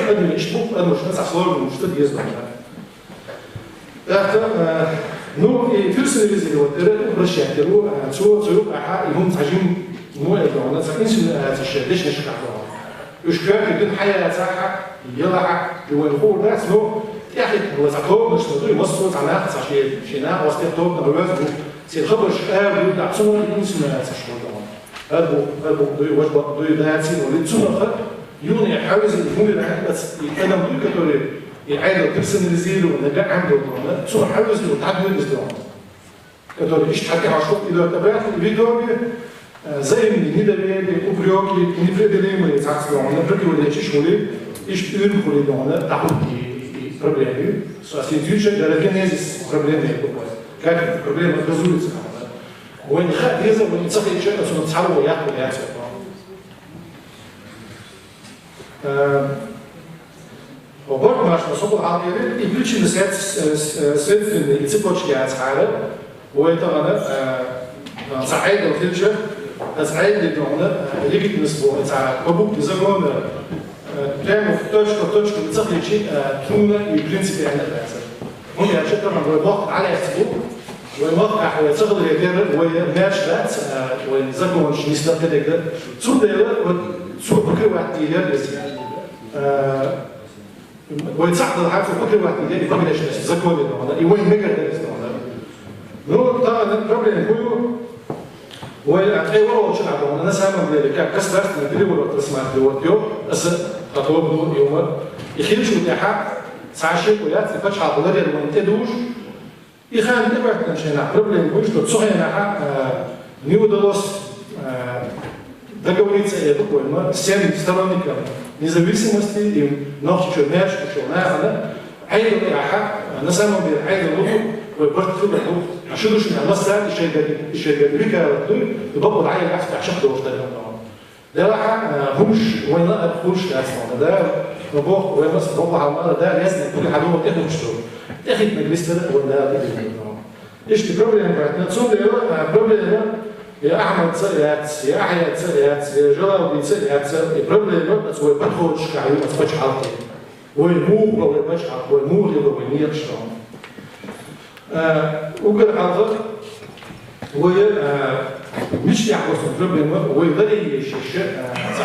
одни ишбук, одно что нас сложно, что ездом. Так, ну и персонализировать, это упрощать, его цуюк, аха, ему тажим, мой это он, это инсулин, это что, лишь не шкафа. Ушкак, يكون حياة صحة، يلا يوقفوا الناس نو يا أخي هو زعطوب مش نقول يوصلوا على نفس عشان ناقص واسطة طوب نبرز سيد خبر شقاوي يبدأ عصور ينسوا الناس شغل هذا دوي وجبة دوي دهاتي وليد سنة خد يوني يحاول يفهم الحاجة بس يتكلم دوي كتوري يعيد بيرسوناليزير ونرجع عنده وطلعنا سو حاول يتعدل الإسلام كتوري إيش تحكي على شغل إذا تبعت الفيديو زي من Niederlande, Ubrioki, in Frederim, jetzt sagst du, und Brücke oder die Schule, ich übe für die Donner, da haben die Probleme. So als in Deutschland, der Genesis Probleme bekommen. Keine Probleme, versuchen zu haben. Und ich habe diese, und ich sage, ich habe so eine Zahl, wo ich habe, وبرضه مش مصوب عامل يبلش مسات سيد في السبوتش يا أصحابه ويتغنى سعيد الخلشة سعيد الدولة لقيت نسبه سعيد وبوك زمان بلام وفتوش بتصير شيء كنا يبرنسي عندنا بس هم يعرفوا طبعا ويوقع على يحسبوه ويوقع ويصغر الجير ويمارش ذات ويزقون شيء يستخدم كده صور ده صور كل واحد يهرس ويتصعد الحاجة كل واحد يفهم ليش يزقون ده يوين مجر ده نو طبعا البروبلم كله والأي والله شو نعمل أنا سامع ذلك كسرت الفيديو ولا تسمع الفيديو بس خطوة بدون يوم يخيل شو تحت ساشي ويات فتش على طلاب وين تدوش يخان نبعد نشينا بروبلم كله تصحي نحا نيو دلوس договориться это понимаю всем сторонникам независимости им ночью что мяч что надо عيد الإعاحة أنا سامع بعيد الوضوء وبرت في الوضوء عشان وش من النص ده الشيء أمريكا الوضوء يبقوا العين العكس عشان ده وش ده راح همش وين لا أدخلش أصلا ده نبوخ وين بس نبوخ على المرة ده لازم كل حد هو تاخد مشترك تاخد مجلس ده ولا إيش البروبلم بعدين تصور البروبلم يا أحمد سريات يا أحيى سريات يا جلال سريات البروبلم بس هو بدخل شكاية ما تفش حالتي والموغ والمشعر والموغ والمير شلون وقال هذا هو مش يعرف البروبلم هو يقدر يشيش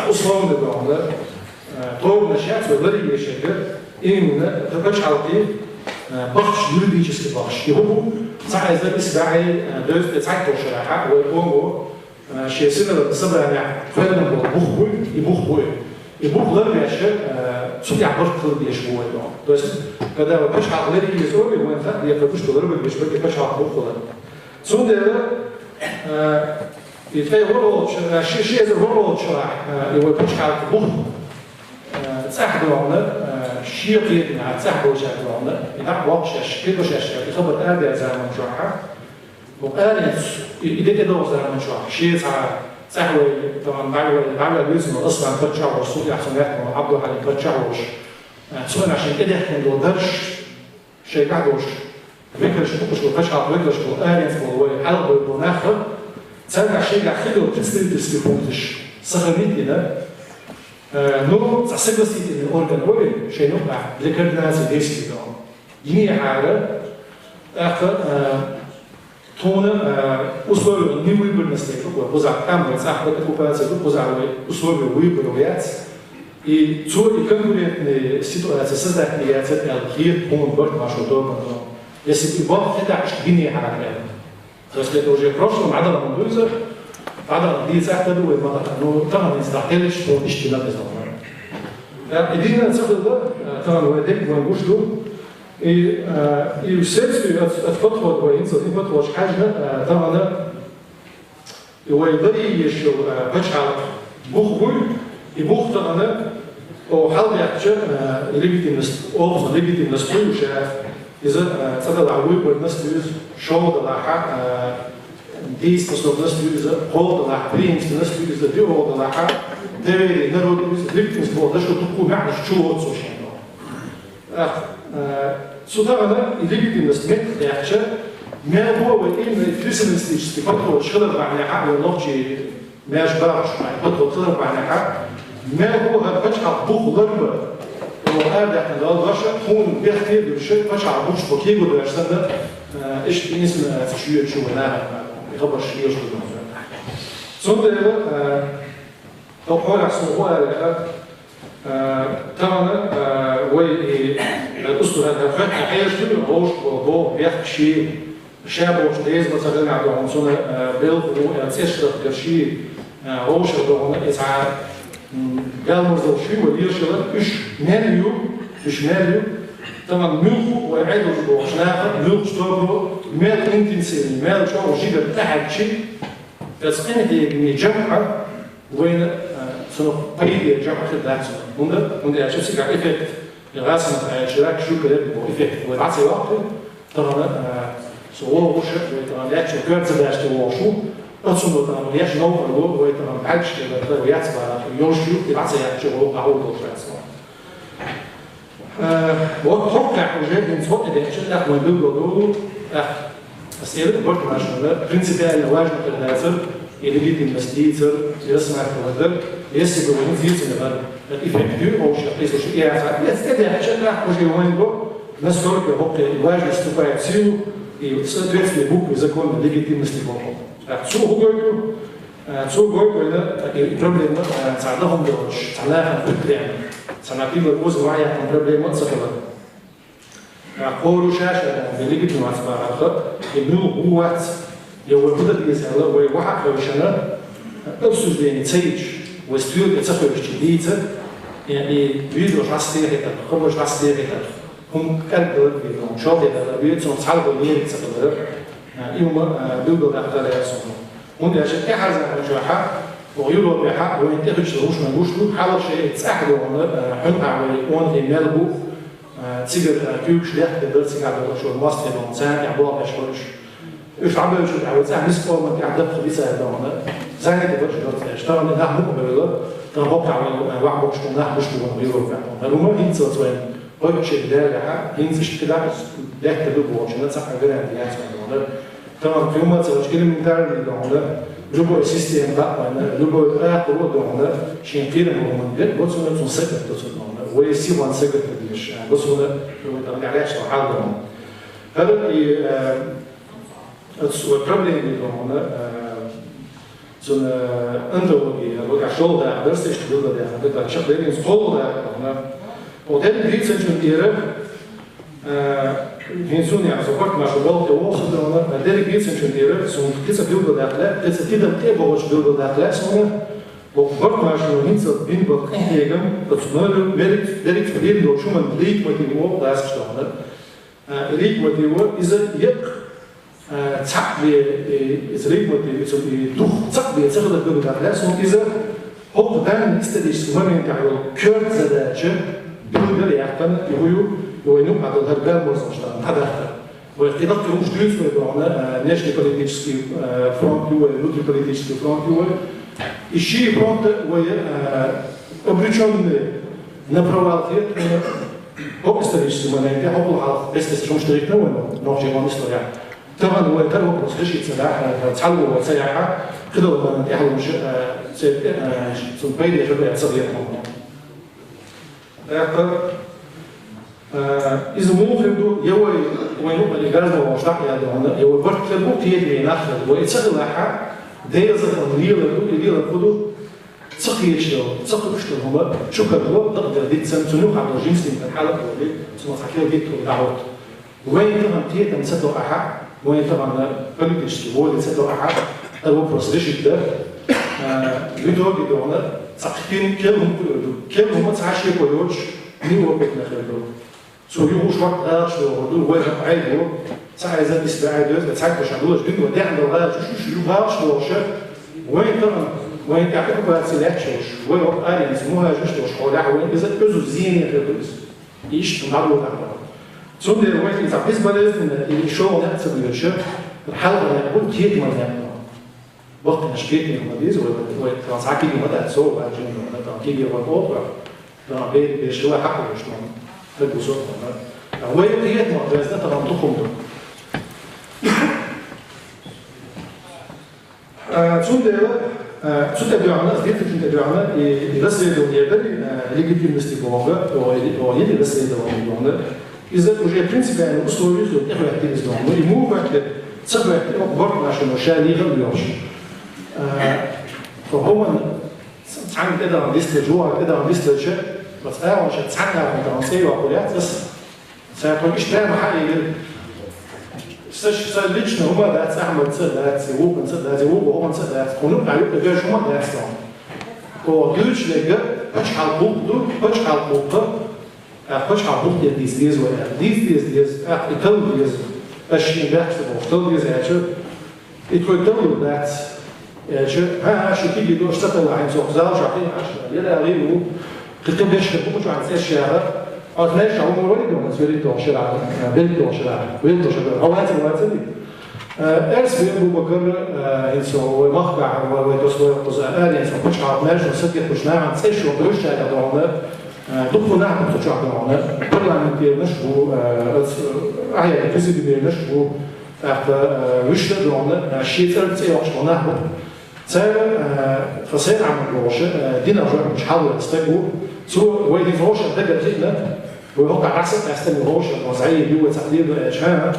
أصلاً لدعونا طول نشاط يقدر يشيش إن تبش حالتي بخش يوريديش بخش يهو صح إذا إسرائيل دوز بتاعته شرحة ويقوموا شيء سنة الصبر يعني فعلاً بخوي يبخوي يبغى غير بيشة شو يعبر كل بيشوه ده. بس كده بيش عقلي يسوي وين ثاني يفرقش تضرب بيش بيك بيش عقله خلاص. سو ده يتفاي ورو شيء إذا ورو شرح يبغى بيش عقله تساعده عنا شيء قيد تساعده وجهه عنا ينعم وقش كده وش يخبر أبي زمان شرحه وقال إذا كده زمان شرح شيء سهوي طبعا بعمل الجزء اصلا فتشعر الصوت احسن يحكم عبده على فتشعرش سؤال عشان كده احنا ما نقدرش شيء بعدوش فكره شو فتشعر فكره شو قارن في الحلقه والمناخه تسمع شيء خليه تستلبس في فونتش صغريتي ده نو تحسبسي ان اورجان وين شيء نقع ذكرنا سيديسي ده يني حاجه اخر تونا أسلوب نيوي بالنسبة له وبزع كامل صح بتكوبات سدو بزع أسلوب ويب بالويات يتو يكمل السيتواسيون سدحيات الخير هون برد مع شطور مثلا يسيب يبغى حتى جنيه حاجة بس لو جي بروشلم عدد مندوزة عدد دي ساعة دو ما إنه طبعا يستحقلش هو اشتغال إزاي إدينا نسافر ده طبعا هو ده ما نقولش له И вследствие от подхода воинцев, и подход حاجة طبعا هو يقدر يشيل بشعر بوخوي يبوخ طبعا وحاول يحكي ليجيتيمست أو ليجيتيمست وشاف إذا صدق عوي والناس تيجي شو ضلاحة ديس تصدق الناس تيجي إذا هو ضلاحة بريمس الناس تيجي إذا ديو هو ضلاحة ده نرود ليجيتيمست هو ده شو تقول معنا شو هو سوشيال سودانا الليجيتيمست مت يحكي ما هو وإن فريسنستيش تفضل شغل معناها ونوجي ماش برش مع تفضل شغل معناها ما هو هالبشع بوخ ضربة وهذا احنا ده رشة هون بيحكي بالشيء بشع بوش بوكيجو ده عشان إيش بينسم في شو هنا يخبر شيء يشغل مثلا صندوق لو حول عصوه طبعا وي الأسطورة هذا فتح حياة شو روش وضوء بيحكي شيء شاب وش لازم مثلا عندهم صنع بيلد وأسيش كشيء روش وضوء إسعاد قال مرزو شيء ودير شغل مش ماليو طبعا ملخو ويعيدوا شو شناخر ملخ شتوبرو مال انتنسيني مال شو وجيبه تحت شيء بس أنا دي جمعة وين sono paesi già accreditati non è ci ga effekt الرسم شراك شو كده effekt وبعث وقت طبعا صور وش طبعا ياك شو كرت داشت وشو اصلا طبعا ياش نو هو طبعا بعدش كده وياك بقى يوشو يبعث ياك شو هو عود الرسم وتوقع وجد من صوت ده عشان اخ ودو اسئله برضه عشان برنسيبال واجب الناصر اللي بيجي المستيتر يسمع كذا يسيب وين زيت نبر الإفكتيو أو شيء قيس وشيء يعني يستدعي عشان وجه وين بو نسولك بحق الواجب استفاء سيو يتصدق في بوك إذا كان ليجيتيم مستيفون شو هو يقول شو هو يقول ده البروبلم تعرضهم لوش تعرضهم بالكلام سنعطيه الجزء واحد من البروبلم وتصفه قولوا شاشة ليجيتيم أسباب آخر إنه هو يوجد الإنسان وواحد وشنا أبسط بين تيج وستير يتصفى بالشديدة يعني بيدو شخصية كده خبر شخصية كده هم كانوا بيدو شاطر ده بيدو صحابه مين يتصفى يوم بيدو ده على يسون هم عشان أحد الجراحة ويلو بحق وينتهج روش ما روش حاول شيء تساعده ولا حنقع ويكون يملبو تيجي كيوش ده تقدر تيجي على شو الماستر وانسان يعبوا بشوش إيش عمله شو عاوز نسبة ما كان خبيثة هذا زين كده اشتغل ده مقبل ده هو على واحد مش مناح مش مغيره فعلا هو ما ينسى وين قلت شيء ده لا ينسى كده ده تدوب عشان صح غير عندي يعني طبعا في يوم تسوي كده من دار اللي جوبو السيستم بقى جوبو اخر وضع شيء كده من ده بصوا انتم سكت تصلوا ويسي وان سكت مش بصوا ده ما عليهاش حاجه هذا البروبلم اللي هنا zo'n antropologie, wat ik zo daar, dat is de bedoeling daar, dat ik zeg dat in school daar, op dit gebied zijn we hier, geen zo'n ja, zo kort maar zo wel te horen dan, maar dit gebied zijn we hier, zo'n deze bedoeling daar, dit is niet een eeuwige bedoeling daar, zo'n op kort maar zo niet zo in wat ingeven, dat zo'n werkt verleden door zo'n leek met die woord daar is gestaan, leek met die woord is het je تعبي إزريق وتبي دوخ تعبي تأخذ البلد على سون إذا هو دائما يستدعي سوامين كعلو كرت زداجة بلد اللي يحتمل يوينوك على الهربان مرزقشتان هذا أكثر واختلاف مش ديوس ويدعونا ناشي بوليتيشسكي فرونت يوه لوتري بوليتيشسكي فرونت يوه الشيء فرونت ويا أبريشون نبروالتي هو استدعي سوامين كعلو العرض استدعي مشتركنا وينو نوجه وانستوريا طبعا هو كانوا بروسيس يتسلح تعلموا وسياحه خذوا من يحلوا مش سنبين يجب يتصل يحلوا إذا مو خدوا يوي وينو اللي جالنا وشرح يعني هنا يوي برد كلمة تيجي ناخذ ويتصل لها ده يزال اللي خدوا تسقي شلو تسقي شلو هما شو كانوا ضد دي سنتونو على الجنس من الحلقة اللي سمعت حكي جيت ودعوت وين طبعا تيجي تمسكوا أحد وين طبعا بوليتيشسكي هو اللي سيدو أحد هو بروسيس ده ليدو هنا ساقين كلهم تعاشي كلوش مين هو بيتنا خيرو So Jungs wordt raar zo, doen we het eigenlijk. Zij is het is bij dus, dat zij dus aan doen, doen we daar dan raar, dus je raar zo, وين تعرفوا بقى سيلكشنز وين ايرينز مو هاجوش ولا وين اذا بزو زين يدرس ايش نعرفوا ده ثم ده وين اذا بالنسبه للي شو نحسب الشيء الحلقه نقول كيف ما نعمل وقت نشكيت من مديز ولا ساعات كده ما ده سو بعد ده كده وقت ده بيش هو حقه مش مهم ده بصوت هو كيف ما ده ده طبعا تقوم ثم ده Så det blir annat, det blir annat i расследовании, легитимности Бога, и не расследования Бога. Из-за уже принципиально условия, что не хватит из Бога. Ему как-то собрать Бог нашему шалиху бьешь. فهو عن كده عم بيسترجوها كده عم بيسترجع بس أنا مش هتسحب على التنسيق وأقولات بس سيكون إيش تاني حقيقي Все лично ума да сам цедается, ума цедается, ума цедается. Он говорит, что же ума цедается. То дючлега, почхалбукту, почхалбукт дис вая. Дис, итал дис. Ашин бахс, итал дис ячо. И итал дис. ячо, شو تيجي دو اشتغل عن سوق زاوج عطيه 10. يلا غيره تقدرش تبوش عن سير الشارع. أتناقش عن موارد ومسؤولية الشارع، بلد الشارع، بلد الشارع. أو هذا دي. أرس بيبو بكر إنسو مخدع ويدوسوا قزاقال إنسو كش عطناش وسكت كش نعم تسيش وبرش على دعونا. دكتور نعم تشجع دعونا. كل عام نشبو أحيانا كذب نشبو أحد وش دعونا شيء ثالث سياقش ونحو. صار فصير عم الروشة دينا رجع مش حاول يستقبل سو وين الروشة بدأ تجينا ويوقع عكس أحسن الروشة وزعيه جوا تحديد إشهامة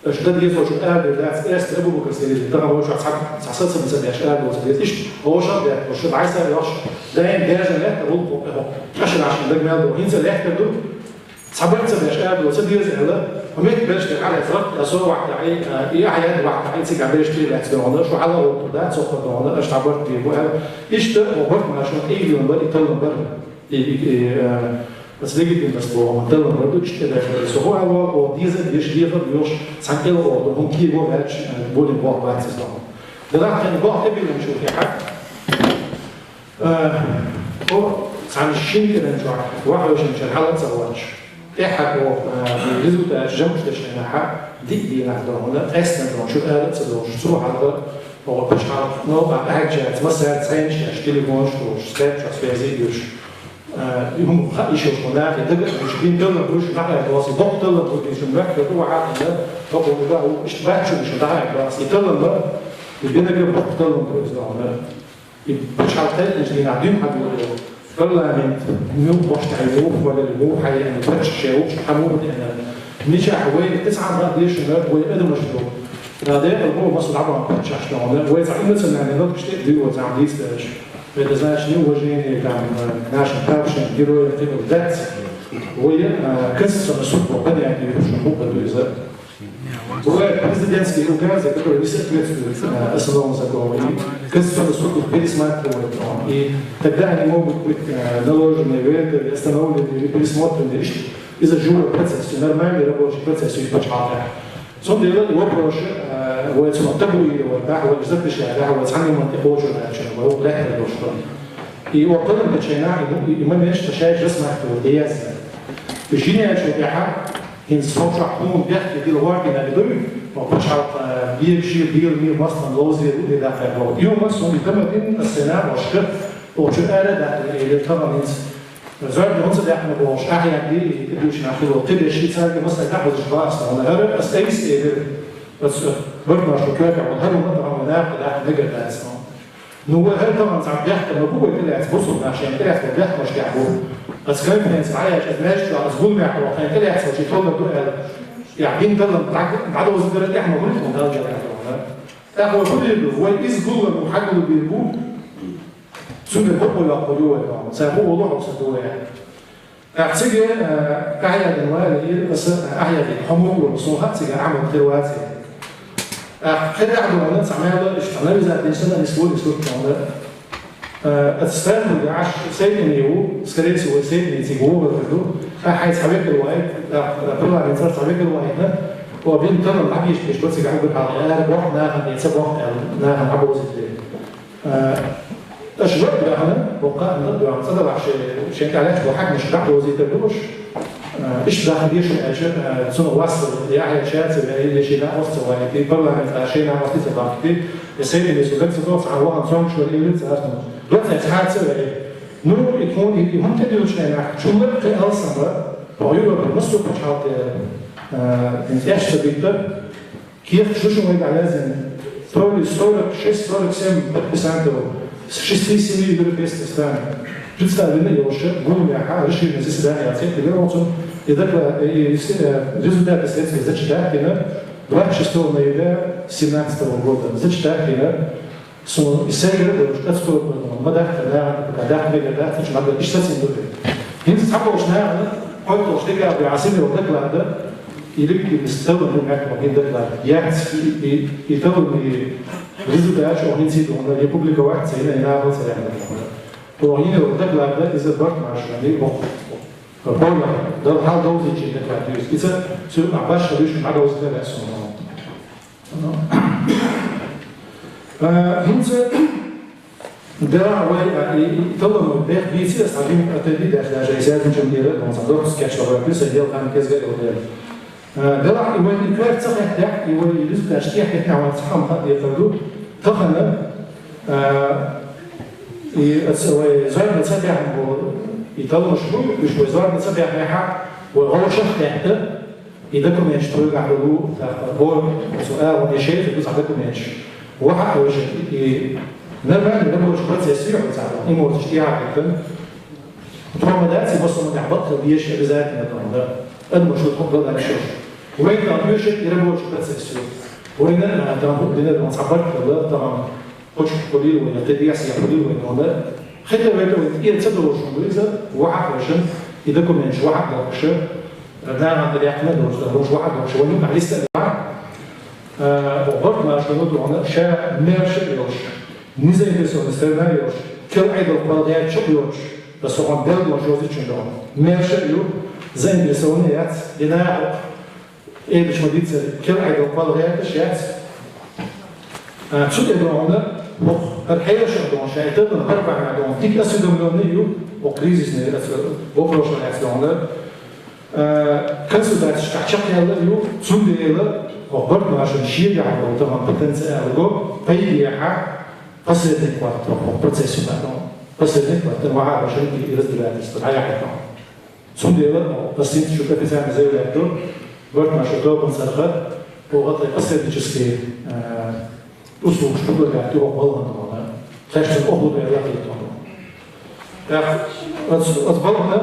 أشتد يزوج شو قابل ده أست أبو بكر سيد ترى روشة حسب سبب أشهاد وزعيه إيش روشة ده روشة عايزة يروش دايم جاهز لا تقول عشان ده جمال ده هينزل لا تقول صبرت سبب أشهاد وزعيه زعله وميت بيش على فرق أسوأ واحد عين أحيانا واحد عين سيج عبيش تري لعت دهونا شو حلا وطلعت سوق دهونا إيش تعبرت بيه إيش ده وبرت ما شو أي يوم بدي يطلع برا بس لقيت الناس بوا ما طلع برا إيش كده سو هو ديزل إيش ديفر بيوش سانكيلو أو هم كي بوا باتش بولي بوا باتش دهونا ده راح كان بوا قبل نشوف يا حق هو عن الشين كده نشوف واحد وش مش الحلا تسويش إحنا بالريزولت جمش تشنيها دي نحضرنا أصلا شو قالت صدق شو هذا هو مش عارف نوع حاجة مثلا تسعين تليفون شو سكيب شو فيزيوش هم خايش ولا في دقة مش بين دولة بروش نحن الواسط ضغط دولة بروش مركب هو عادي ده هو ده هو اشتباه شو مش ده بس يطلع بقى يبين كده ضغط دولة بروش ده مش عارف تاني مش نعدين حد parlament nu wordt hij ook wel een hoogheid en het wetsje ook حمود مش حوالي 9 قديش شباب ويقدروا يشتغلوا. هذا هو مصر عبارة عن شغلانة ويزعم مثلا يعني نقطة شيء دي وزعم ليستاش. إذا زاش نيو وجهين كان ناشن كابشن ديرو يعتبر ذات وهي قصة السوق وقد يعني مش ممكن تقول هو بريزيدنسكي هو كان زي كده لسه كده أصلاً زكوة قصة السوق بيرسمات إيه تبدأ مو نلوج نبيت استنول بيرسمات بندرش إذا جوا بروسس نورمال يربوش بروسس يبقى عاطل صوم ده يوبروش هو اسمه تبوي ولا هو بالذات مش لا هو ثاني منطقة وجه عشان هو لا يربوش هو قدر بتشينا يمكن مش تشايف رسمه ودياز بيجيني عشان يحق إنسان شحنون بيحكي دي الواقع اللي بدوي ما كنتش عارف بيمشي بيرمي مثلا لوزي اللي دافع له يوم مثلا يتم السنة وشكر وشو قال ده اللي طبعا زاد العنصر اللي احنا بوش احيانا دي يدوش ناخذه قبل شيء ثاني مثلا تاخذ الشخص ولا هرب استيس بس برضه شو كده وهرب مطعم وناخذ احنا نقدر ناسه نو هل طبعا صعب يحكي انه هو كده يحسبوا عشان كده يحكي مش يحكوا بس كمان في ناس معايا ماشي على زبون يحكوا كان كده يحصل شيء طول الدنيا يعني بين ضل بعد وزدرات احنا قلنا ده يعني هو كل هو يقيس جوه المحجم اللي بيربوه سنة الحكم يقولوه سيقول وضوح وصدوه يعني أحسجي أحيا دنوال بس أحيا الحموم والمصوحة سيجي أعمل مختلوات خد أحد العنات سعمالة اشتغلوا زي أدين سنة نسوه كمان отставил аж средний его, скорее всего, средний тиговый году, а хай савек الواحد طلع من صار سавек الواحد وبين طلع العبيش مش بس يقعد على واحد ناخذ يتسبب ناخذ عبوز أشجار بهنا وقع نقدر عن صدر عشان علاج واحد مش راح وزير تبلوش إيش راح يديش عشان سنة وصل يعني شات اللي شيء لا وصل ويدي طلع من شيء لا وصل تبعتي يصير اللي سويت صوت على واحد صوم شو اللي يلزم دلوقتي حاجة سوي نو يكون هم تديوش أنا شو مرة أصلا بعيوب بالنص وبحاط إنتاج تبيته كيف شو يبقى لازم تقول صورة شيء صورة سام بس عنده شيء سيسي بالبيست استان представлены еще гумяха решили заседания оценки вернуться и результаты следствия зачитать 26 ноября 2017 года зачитать сон исследовали что стоит мадах да мегадах что надо что синдуки инс сапошна قلت اشتكى بعاصمه ودكلا يلقي بيستخدم هناك مكان دكلا يعني يتابع результат он сидит на Республика Вакция и на Австралии. То они вот так лада из этого машины, Поля, да, хал доузичи так то есть это все обаш лишь надо узнать сумму. Хинце да, и طلعوا بيخ بيصير صابين أتدي ده جايزات جميلة ومصادر سكتش لو بس يدير كان كذا كذا ده راح يودي كارت صحيح ده يودي رزق تشتيح إحنا عم نصحم هذا يفرضوا تخنا زار نتسبح يطلع شغل مش زار نتسبح ريحة والغور شخص تحته يدكم يشتغل على هو سؤال ونشيء يدوس عليكم يش واحد وجه نرجع نقول شغلات سياسية وتساعد إيمو تشتيها كده طبعا ده سيبصوا من عبط بيش بذات نتمنى المشروع تفضل على الشغل وين كان بيش يربوا شغلات سياسية وين أنا تمام بدنا نصبر كده طبعا كوش قليل وين تدي يحسي قليل وين هذا خدنا بالنا وين إيه تصدقوا شو إذا واحد وشن إذا كم ينش واحد وش نعم عند اليحمد وش واحد وش وين على الاستقبال وبرضه ما شنو هنا شاء ماشي يوش نزل بسون استرنا يوش كل عيد القضايا شو يوش بس هو عم بيرد وجوزي شنو ماشي يو زين بسون يات لنا إيه مش مديت كل عيد القضايا شيات شو تدرونه الحقيقة شو دون شيء تقدر نربع مع دون تيك أسود مليونيو وكريزيس نير وبروش الأسدونه كنسو دارش كحشق يلا يو سند يلا وبرد ما عشان شيء يعني طبعا بتنسى أرجو بيجي حق قصة الوقت بروسيس بعدهم قصة الوقت وعاء عشان يرد الأسد هاي حقهم سند يلا بس أنت شو كيف تعمل زي الأكتور برد ما شو توب نصرخت وغطي قصة الجسدية أسلوب شغل قاعد يروح والله طبعا خشت الأخوة العراقية طبعا أطبعنا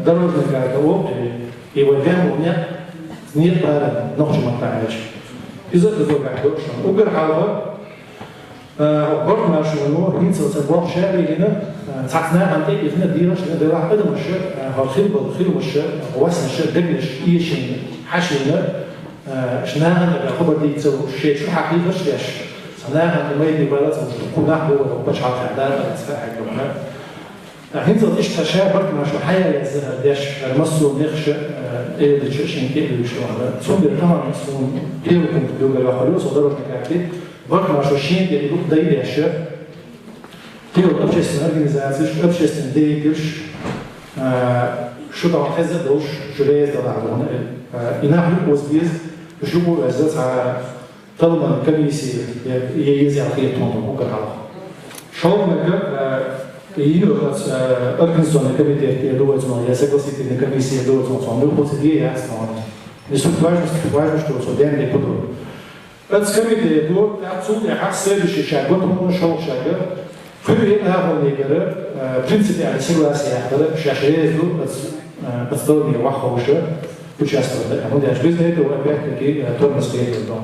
درجة قاعد أوقف يوديهم ونيا نير بارد نخش مقطعش إذا تقول قاعد وشون وقر حاله برضه ما شو نور هينسل سبوق شاري هنا ساعتنا عن تيجي هنا ديرش ده راح قدم الشر هالخيل بالخيل والشر واسن الشر دقلش إيش حشينا شناهن الخبر دي تسوي شيء شو حقيقة شيء شناهن ما يدي بلد وكنا هو وبش على تعداد الساحة كمان هنزل إيش تشابك مع شو حياة يزهر داش المصر نخش إيه اللي شيء كده وشو هذا صوم طبعا صوم كده كنت بيوجد وحلو صدرت نكاتي برضه مع شو شيء اللي يروح داي داش كده أبشيس أورجانيزاتيش أبشيس ديتش شو طبعا حزة دوش شو ليز ده على إنها وزبيز بشوفوا أساس على طلبة كميسي يزي على خيطهم وكل حاجة. شو مكة ينوخس أركنسون كميتي يدوز ما يسقسي في كميسي يدوز ما صار نقول تدي يحسن. نسوي واجب شو صدقني كده. بس كميتي يدور تعصب يحسن الشيء قطعه شو شاكر. كل هذا اللي جرى برنسبي على سياسة هذا شاشة بس توني واحد وشة. Участвовали. А мы даже без этого опять-таки трудности идем.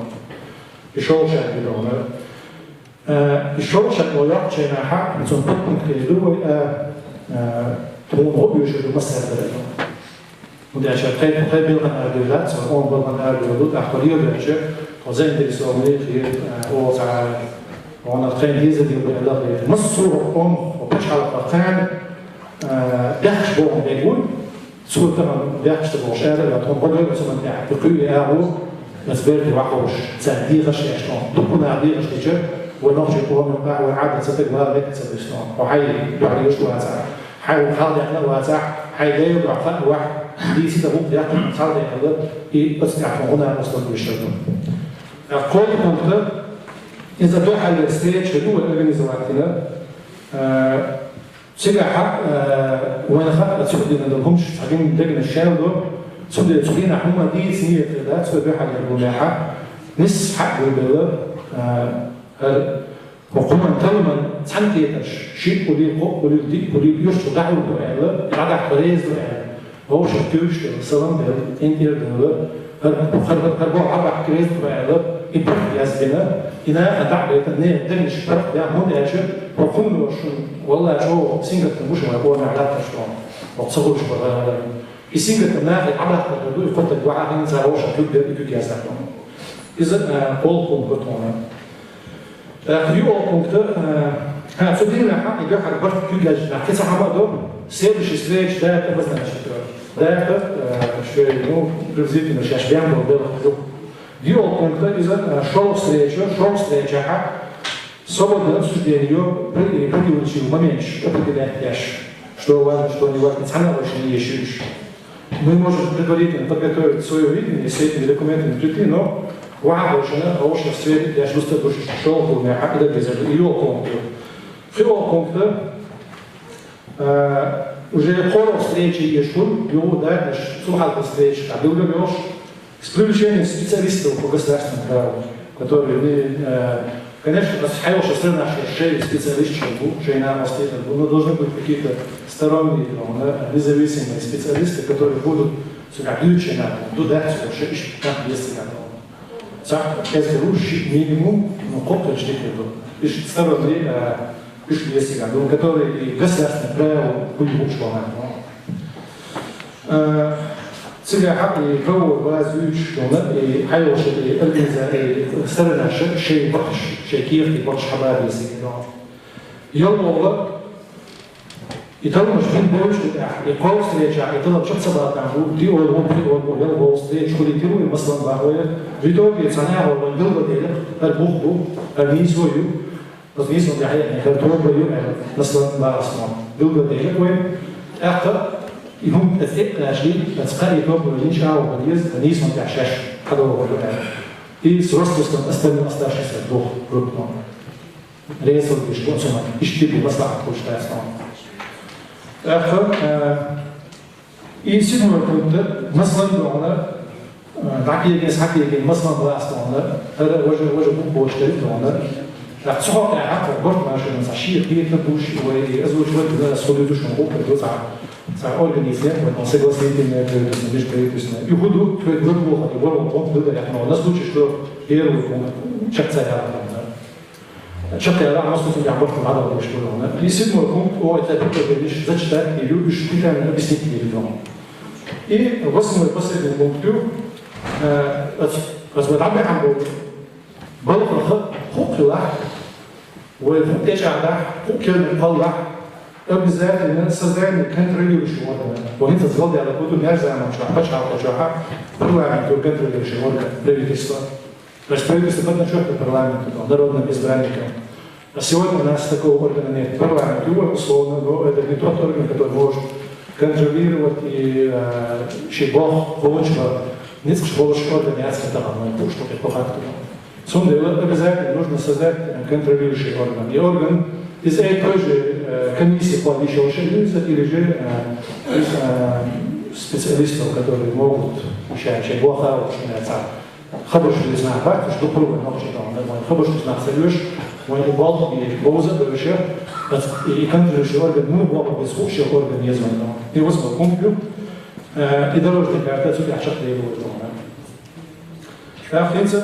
Еще шаг идем. Еще шаг легче на хак, но потом кидую, тому объявлю, что мы садим. Вот я сейчас хотел бы наблюдать, он был наблюдать, а кто ее дальше, он заинтересован в о وانا تخيل هيزة دي بالعلاقة نص أم وبش على قرقان دهش بوهم بيقول سوى طبعا دهش تبغى شارع لكن بدو يسمى بقول ياهو مسبرتي وحوش سأديغش يشتون دكنا أديغش تجر ونرجع قوم من بعد وعاد تصدق وهذا لك تسبيشتون وحي بعد يشتو هذا حي وخالد يحنا وهذا حي دايو ضعفاء واحد دي سيدا بوك يحنا من خالد يحنا إيه بس تعرفون هنا أصلا بيشتغلون قول كونتر إذا دوحة الستيج هدوء الأورجانيزواتنا سجاحة وأنا خاطر تسودي إن لهمش حاجين دقن الشام دول تسودي حمى دي سنية كده تسودي دوحة الجماعة نص حق بالبلد وقوما تلما تسانتيتش شيء قليل قو قليل دي قليل يشتو دعوة دوائلة يعدع قريز دوائلة هو شفتوش السلام بل إنتير دوائلة هربوا عبع قريز دوائلة يبقى يزبنا إنا أدع بيتنا دمش فرق ده هون أجر وقوم وشون والله شو سينجت مش ما يقول على تشتون وتصورش بقى يسينجت الناس عبع تقول يقول الدعاء هن زاروش تبدأ يبقى يزبنا إذا قولكم بتونا خليو كونكتر ها صدقني حق يجي حق برضه كيجاج كيس حمادو سيرش ستريتش ده بس انا شفته ده شويه نو بريزيت مش عشان بيعمل ده ديو كونكتر اذا شو ستريتش حق صوب ده سودينيو بدي وشي ما مش بدي ده ياش что не важно цена очень ещё мы можем предварительно подготовить свою видение с этими документами прийти но واحد وشنا أوش السويد ياش بس تدوش شغل مع حق ده بيزل يو كونكتر في يو كونكتر уже скоро встречи ешут его да наш слухал встреч а был бьёш с привлечением специалистов по государственному праву которые конечно расхайо что наши шеи специалисты шейна мастер но должны быть какие-то сторонние независимые специалисты которые будут сюда туда что еще как есть صح كذا روش مينيموم نقطة جديدة دول إيش تصير لي إيش بيسيج عندهم كتوري يقصر استقرار وكل وش بعمل سجى حق يفور وازوج وما يحيو شيء الإنسان استرنا شيء بخش شيء كيف يبخش حباب يسيج يوم والله يطلع مش فين بوش بتاع يقول ستريتش يطلع شخص بقى تعبوا دي ولا هو يلا هو ستريتش كل يتلو مثلا بقى فيديو بيتصنع هو الجلد ده البوخ الميزو يو بس ميزو ده يعني كرتون بيو مثلا بقى اسمه جلد ده وين اخر يهم تثق عشان تسقي توب ولا شاو ولا يز ما تعشاش هذا هو ده دي سروس استنى 15 سنه بوخ روتون ريس ولا مش بوصل يشتري مصلحه كل شيء آخر يسمى كنت مثلا دونا دعكي جنس حكي جن مثلا بلاس دونا هذا وجه بوش تري دونا راح تسوق عقب برضه عشان نساشير كي تبوش وأزوج وقت ده سوليدوش نقول كده صار أورجانيزم ونسيجوسين إن مش بريتوسنا يهودو تقولوا هذا يقولوا قوم ده إحنا الناس دوش شو هيرو شخص هذا شكل لا نص في عبارة هذا ولا مش كلهم يسمى كم هو تابع بيش زجتا يلو يش بيتنا بيسني يلو إيه وصل البصر الموضوع بس بتعبر عن بلغ الخط خوك له والفتش على خوك القلع بالذات الناس صدقني كانت ريديو بشوار وانت تغلط على كتب يرجع ما مش عارفش على الجراحة هو عم تقول كانت ريديو بشوار ريديو تسلا بس ريديو استفدنا شوية من البرلمان ضربنا بإزبراني А сегодня у нас такого органа нет. Парламент, условно, но это не тот орган, который может контролировать и Бог получил несколько больше организаций, что по факту. Сум дело обязательно нужно создать контролирующий орган. И орган из той же комиссии по Высшему Союзу или же из специалистов, которые могут решать Бог хороший, خبرش اللي اسمها بعد مش دكتور ولا نقش طبعا خبرش اسمها سيلوش وين البعض بيبوظ بالشيء بس يكمل الشيء مو بوقت بيسوق شيء اورجانيزم دي وصل كومبيو اداره الكارتات في عشق دي طبعا فاخينس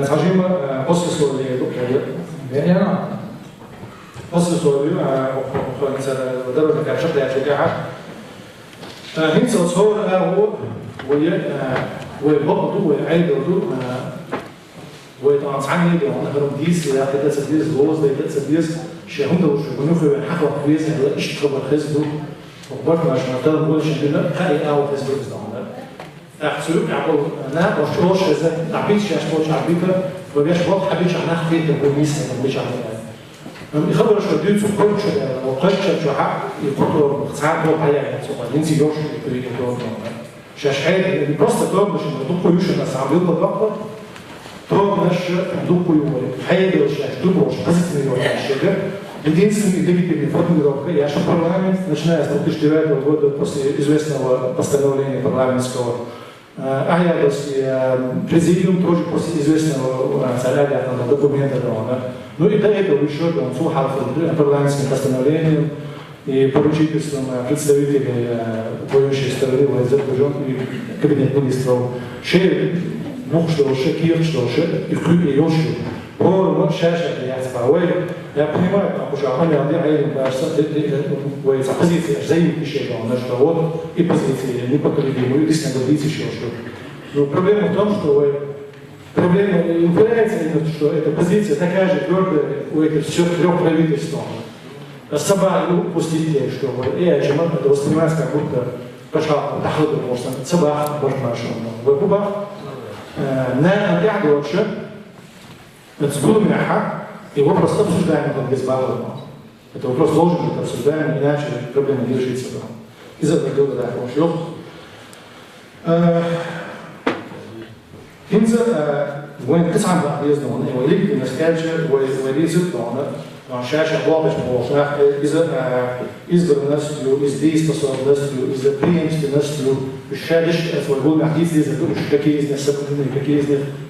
صاحبي قصص اللي دكتور يعني قصص اللي خلاص اداره الكارتات دي عشق هينس صور هو ويبقوا ويعيدوا وطبعا عني ده انا هرم ديس يا اخي ده سديس غوز ده سديس شهون ده وش بنوخي حقه كويس يعني ايش خبر خزدو وقبرت مش نقدر نقول شيء لا خلي او خزدو ده احسب يعقوب انا وش اذا تعبيش يا شوش عبيته وبيش واضح حبيش احنا خفيت ده ميس مش عارف يخبر شو ديت سو كل شو وقت شو حق يقطر ساعات هو حياه سو ينسي يوش في الدور شاشعات اللي بروست دور مش دوكو يوش بس عم يضل اكتر دور مش دوكو يوش حاجه وش دوكو وش بس من الشجر اللي ينسي اللي بيجي بفضل الروكي عشان برنامج مش ناس دوكو اشتراك وجود بس известно постановление парламентского أحيانا بس президиум тоже после известного царя документа дала. Ну и до этого еще он слухал парламентским постановлением и поручительством представителей воюющей стороны в Азербайджан и кабинет министров. Ну что, Киев, что, и Крым, и Йоши. По шашах я спал. Я понимаю, потому что они отдельно, позиция взаимоотношения, что вот и позиции непоколебимые, и действительно говорить еще что. Но проблема в том, что проблема является, что эта позиция такая же твердая у этих всех трех правительств. Собаку пустить, что я чем это воспринимается как будто пошла доходу, может, собак, может, в Кубах. На пятый вообще, это было меня его просто обсуждаем как без баллов. Это вопрос должен быть обсуждаем, иначе проблема не решится. Из этого года, да, он Инза, وين تسعة بقى يزنون ويليك النسكاجة ويريزق دونه شاشة واضح موضح إذا نسلو إذا يستصل نسلو إذا بريمس نسلو الشادش أسوأ محدث إذا كل شكاكيز نسبتني كاكيز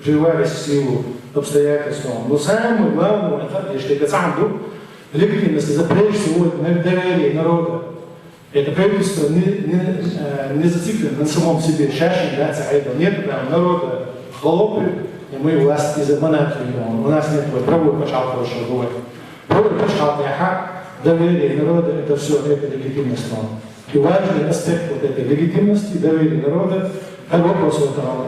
جوارس سيو обстоятельством. Но самое главное, что это сам дух, легитимность за прежде всего на доверие народа. Это правительство не зациклено на самом себе. Шашин, да, это нет прям народа хлопы, и мы власть из монархии. У нас нет правовой пошалки вашего бывает. Правовой пошалки, доверие народа, это все, это легитимность. И важный аспект вот этой легитимности, доверия народа, это вопрос этого.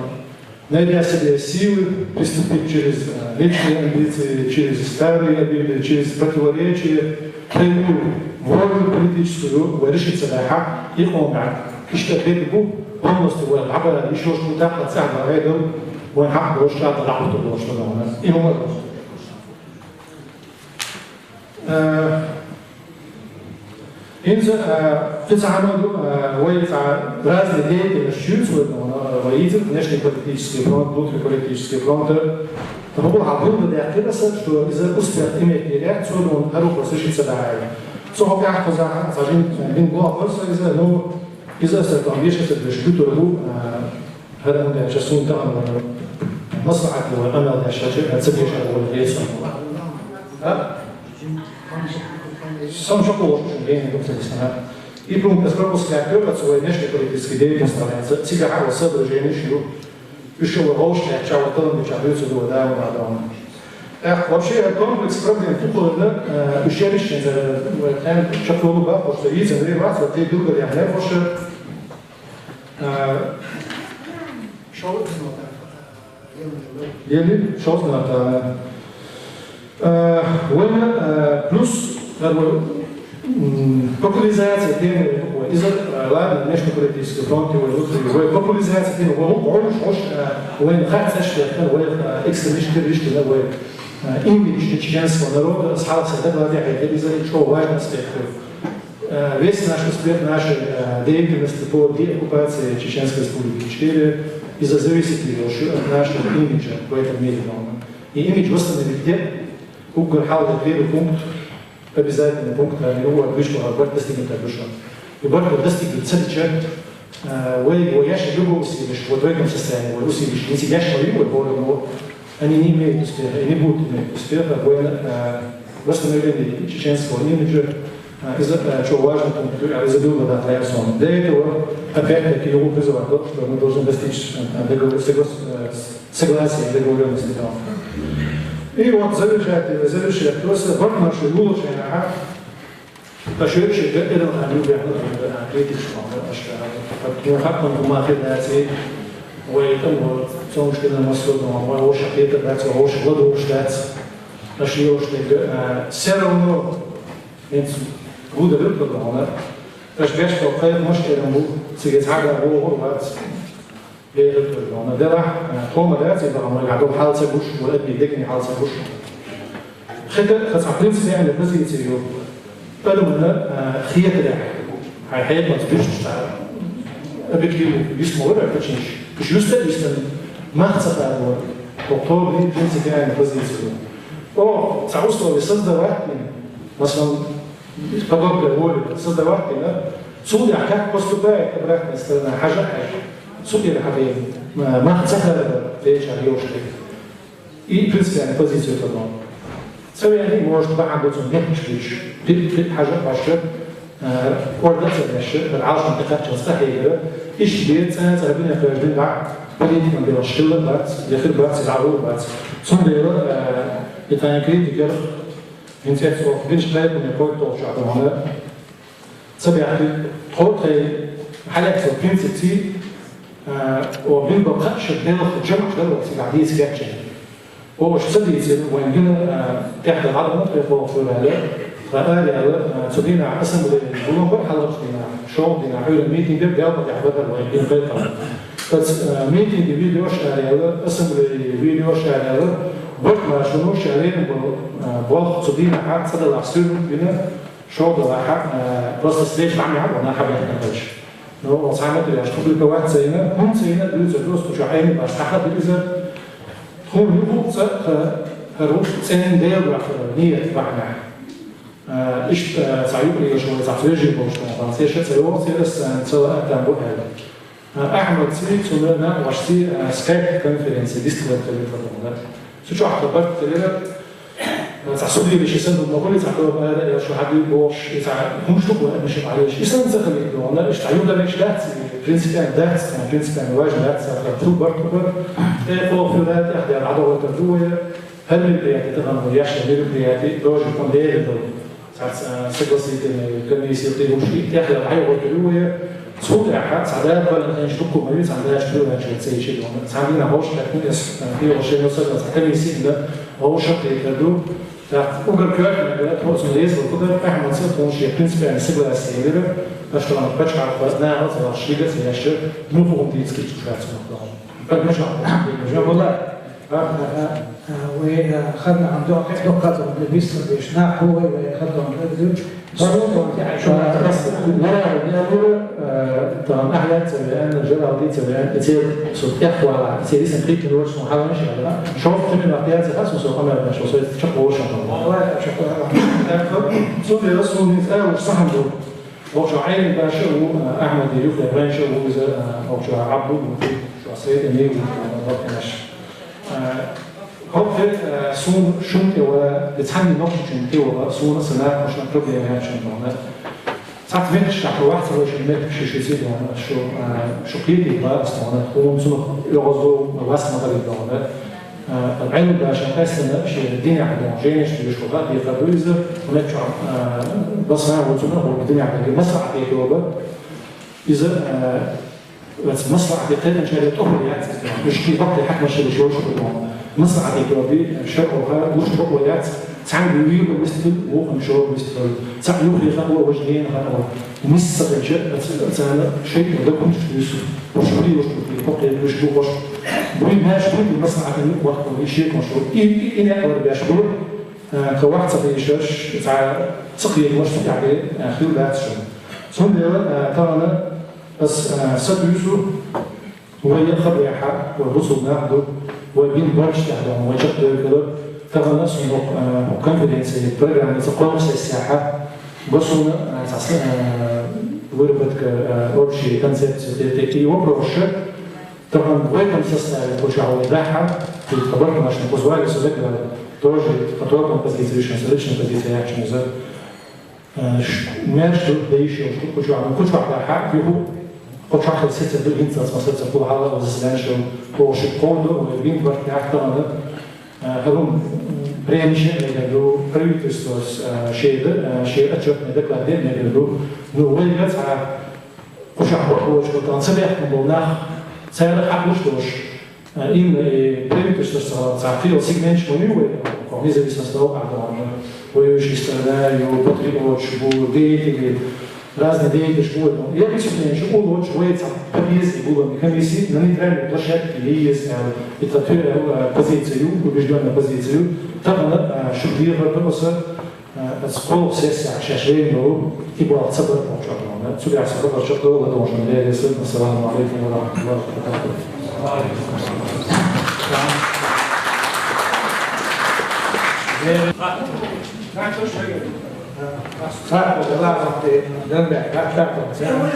Найдя себе силы, приступить через личные амбиции, через старые обиды, через противоречия, прямую волю политическую, решиться на хак, и омак. И что это был полностью والعبر еще что так отсадно рядом, он хак был что работу был что у нас. И он Инза специально разные деятельности чувствуют, воитель, внешнеполитический фронт, внутриполитический фронт. Но был объявлен диагноз, что из-за успеха иметь реакцию, он хорошо слышится далее. Сухо как за один главный из-за, ну, из-за этого вещи, что дешевле был, هذا من الجسوم تاعنا مصلحة وأنا الشاشة تسبيش على الرئيس. Сам шоколад, что я не думаю, и пункт пропуска актера свой внешний политический деятельность становится. Цигара соображение, что еще лошадь, чего то не чабаются до вода, вообще комплекс проблем тухлый, ущербный за шоколад, потому что видите, на реваз, вот эти долго я не больше. Ели, что знает. Война плюс популяризация темы из-за ладно внешнеполитической фронта и популяризация темы وين خاصة شيء وين экстремистский имидж чеченского народа أصحاب سيدنا هذه из-за чего важно аспектов. Весь наш успех нашей деятельности по деоккупации Чеченской Республики 4 из-за зависит от нашего имиджа в этом мире. И имидж восстановить где? Угол حاول первый пункт, обязательный пункт, его вышел, борт достигнет обещан. И борт достигнет цели, вы его ящик любого усилишь, вот в этом состоянии его усилишь, не сидящего его, они не имеют успеха, и не будут иметь успеха в восстановлении чеченского имиджа, из-за чего важно пункт, изобилно дать реакцию. Для этого, опять-таки, его призывают, что мы должны достичь согласия и договоренности. И вот завершает, то есть вот наши улучшения, пошедшие к этому любви, критическому, потому что мы хотим ويتم تسوي مشكلة مسؤول ما هو شقيق الناس وهو شغله وش ناس نشيل وش نيجا سيرونو إنت هو ده بيبقى هنا تشبيش توقيت مشكلة مو سيجت حاجة هو بس بيبقى هنا ده راح هو مدرس يبقى هم يعدوا حال سبوش ولا بيدقني حال سبوش خد خسارين سيان اللي بس يصيروا قالوا لنا خيط ده هاي ما تبيش تشتغل أبيكيو يسمو ولا بتشينش مش يستن ما خسر هو دكتور لي جنس كان بس يصيروا أو تعوصوا لصدر واحد مثلا قبل الأول صدر واحد لا سوري حكاك بس تبعي قبلك نستنى حاجة سوري الحبيب ما خسر ليش عليه وش إيه بس يعني بس يصيروا سوي يعني موجود بقى عنده زميل مش في حاجة عشرة وردت النشر العاصمة منطقة مستحيلة إيش بيت سنة سبعين في بعد بديت من بيرشلة بعد يخرب بعد يلعبوا بعد ثم بيرو يتناقض يقدر إنسان سوق بينش بلاد من يقول توجع دمانة سبي يعني تحط حالات سبعين ستين وبين بقاش الدين الجمع دلوقتي قاعدين يسكتشن هو شو صدق يصير وين جينا تحت العظمة في فوق في الهلاء فقال يا سدينا قسم بالبلوغ حلقة دينا شو دينا حول الميتين ده بيعمل يحضر وين جينا بيتهم بس ميتين دي فيديو شغال قسم بالفيديو شغال وقت ما شنو شغالين بوق سدينا حق صدق العصير بينا شو ده حق بس ليش بعمل حق وانا حابب نتكلم لو صعبت لي اشوف لك واحد زينا هم زينا دوس مش عين بس حق بيزر هو هروح سنين دير نية بعنا إيش صعيب لي شو صعيب بوش فرنسي شو سيرو سيرس سواء تنبو هذا أحمد سيد سولنا واشتي سكايب كونفرنس ديستريكت تلفزيون شو أخبرت تلفزيون تعصب لي بشيء سند المقولة تعقوب هذا شو حبي بوش هم شو بقول مش معلش يسند زخم يدونا إيش تعيون ده مش لا برنسبان دات كان برنسبان واجد دات تو برتوبر فوق في ذات أحد العدوى التدوية هل البيئة تغنى وياش غير البيئة دوج يكون ليه دول سجلسيت الكنيسة يطيروا شيء أحد العدوى التدوية صوت أحد سعداء قال إن يشتكوا مريض عندها شكله هالشيء سيء شيء سعدينا هوش لكن في وشيء يوصل كنيسة ده هو شق يكردو أوجر كير من هو سنريز وكده إحنا نصير ونش برنسبان سجل السيدة أشتغل على بتش على فزنا هذا الشيء ده سياشر مو فوق دي سكيت شوية سمعنا مش عارف والله وخدنا عن دقة البيس بيشناع هو خدنا عن البيس برضو بس لا طبعا أحيانا سبيان الجرعة ودي سبيان كتير صوت يحوى على كتير اسم كريك الورش محاولة ماشي على شوف كم الأحيان زي خاص وصوت أمر ماشي وصوت شق ورش صوت يرسل نتقال وش صح عنده هو شو عين باشا أحمد يوفي برانشا أو شو عبدو شو عصير إني وضبط هوب سون شنطة ولا بتحمل نقطة شنطة ولا سون سنة مش نقرب لي يعني شنطة ساعات فينش تحت واحد ولا شيء مات شيء يصير يعني شو قيدي بقى استعمال هو سون يغزو واسمه غريب ده العلم ده عشان أصلا شيء الدنيا عندنا جينش بيشوفها بيقدروا هناك شو بس أنا قلت له الدنيا عندنا مصر عندي كوبا إذا بس مصر عندي قيد شيء تقول يعني مش كي بقى حكم شيء شو مصر عندي كوبا شرقها وش بقولات تعمل بيجيب مثل وخمشور مثل تعملوا في خطوة وجهين خطوة مصر الشيء شيء ده كنت في يوسف وشغلي وشغلي بقى وشغلي وش بقول ما شغل مصر عندي وقت وشيء مشهور إن أقدر بيشغل كواحد صبيشش تاع سقي مش يعني خير لا تشغل ثم طبعا بس سب يوسف هو يخبر يا حق والرسل ناخده وبين برش يعني وجد كده طبعا ناس كونفيدنس البروجرام يتقوم السياحه بصوا اساسا وربت كأوبشي كونسبت تي وبروش طبعا ويكم سيستم وشعوا يضحى في الخبر عشان بوزوال سوزك тоже который композиция selection позиция action за ماشي ده يشيل كل شيء عم كل شيء على حق فيه كل شيء على ستة بالإنسان مثلا كل حاجة وزلانشون هو شيء كوندو وبين برضه أكتر من هذون بريمشين نقدروا بريتستوس شيء أشوف ندك بعدين نقدروا نوعي على كل شيء هو شو تنصبح من بناخ Zij gaat dus in previous царфил сегмент мою, независимо от того, воюющие страны, патриот, деятели, разные деятели школы. Я вычислил, что он лучше воится комиссии, было комиссии на нейтральной площадке, есть это позицию, убежденную позицию, там она шутила, просто скол сессия, шашвейну, и была цепная помощь. Сюда я сказал, что было должно, я если на салам алейкум ва рахматуллахи ва баракатуху. Saco dell'arte del mercato, certo.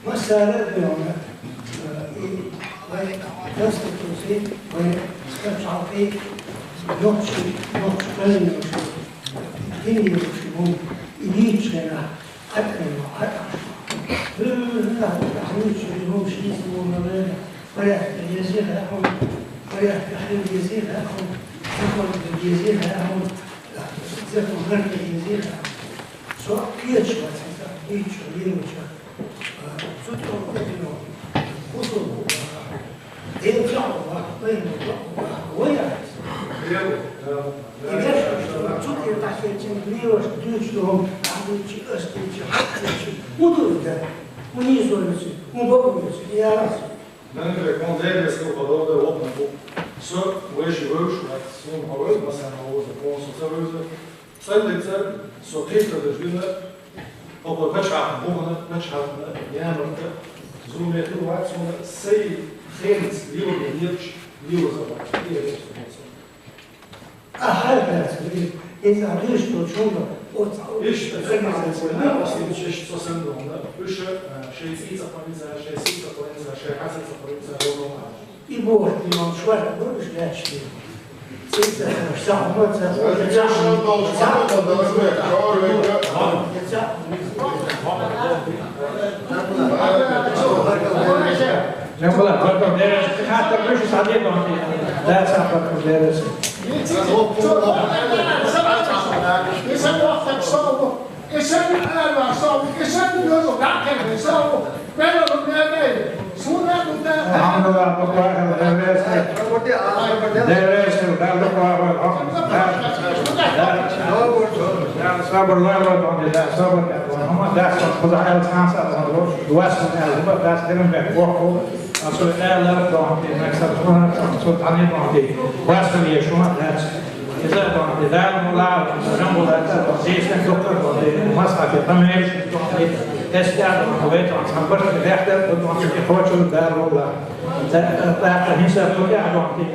مسألة اليوم ويتصل توصيل ويستمشع فيه نقش قليل الدنيا يشبون إليت لنا حتى حتى تحويل شبههم شيء يسمونه ولا يزيد لهم ولا تحليل يزيد لهم ذكر يزيد لهم ذكر غير يزيد لهم سواء كيتش مثلا كيتش ليش سطر كده وصل ده يطلعوا بين ويا إذا سطر تحت الجنبية وشدوش لهم عملتش أستيش حتى مدور ده ونيزولش مبوش يا راس Dan recommanderen dat we op de opname zo wees je wees met zo'n houder, maar zijn houder gewoon zo zo. Zijn dit zo geeft dat dus binnen op een wedstrijd begonnen, wedstrijd ja maar zo meer toe wat zo'n zij geen nieuwe nieuwe zo wat hier is het zo. هذا إذا عرفت شو إيش الفكرة الأولى أصلاً شيء تصميم هنا إيش شيء سياسة قانونية شيء سياسة قانونية شيء حاسة قانونية هو يبغى يوم شوية مش لاشي سياسة مش صعب نقول لك درس حتى مش صديق لا صاحب درس الحمد لله رب العالمين صبر الله والحمد صبر هم داس خذ حال خمسة واسم هم داس كلام بحقوق أصل لا بعدي مكسب شلون صوت عني بعدي واسم يشون داس إذا بعدي دار ولا جنب داس تخصيص دكتور بعدي مسحة تمام تستعد حويت عن خبرت بحدة بعدي خوش دار ولا لا هنسى كل أحد بعدي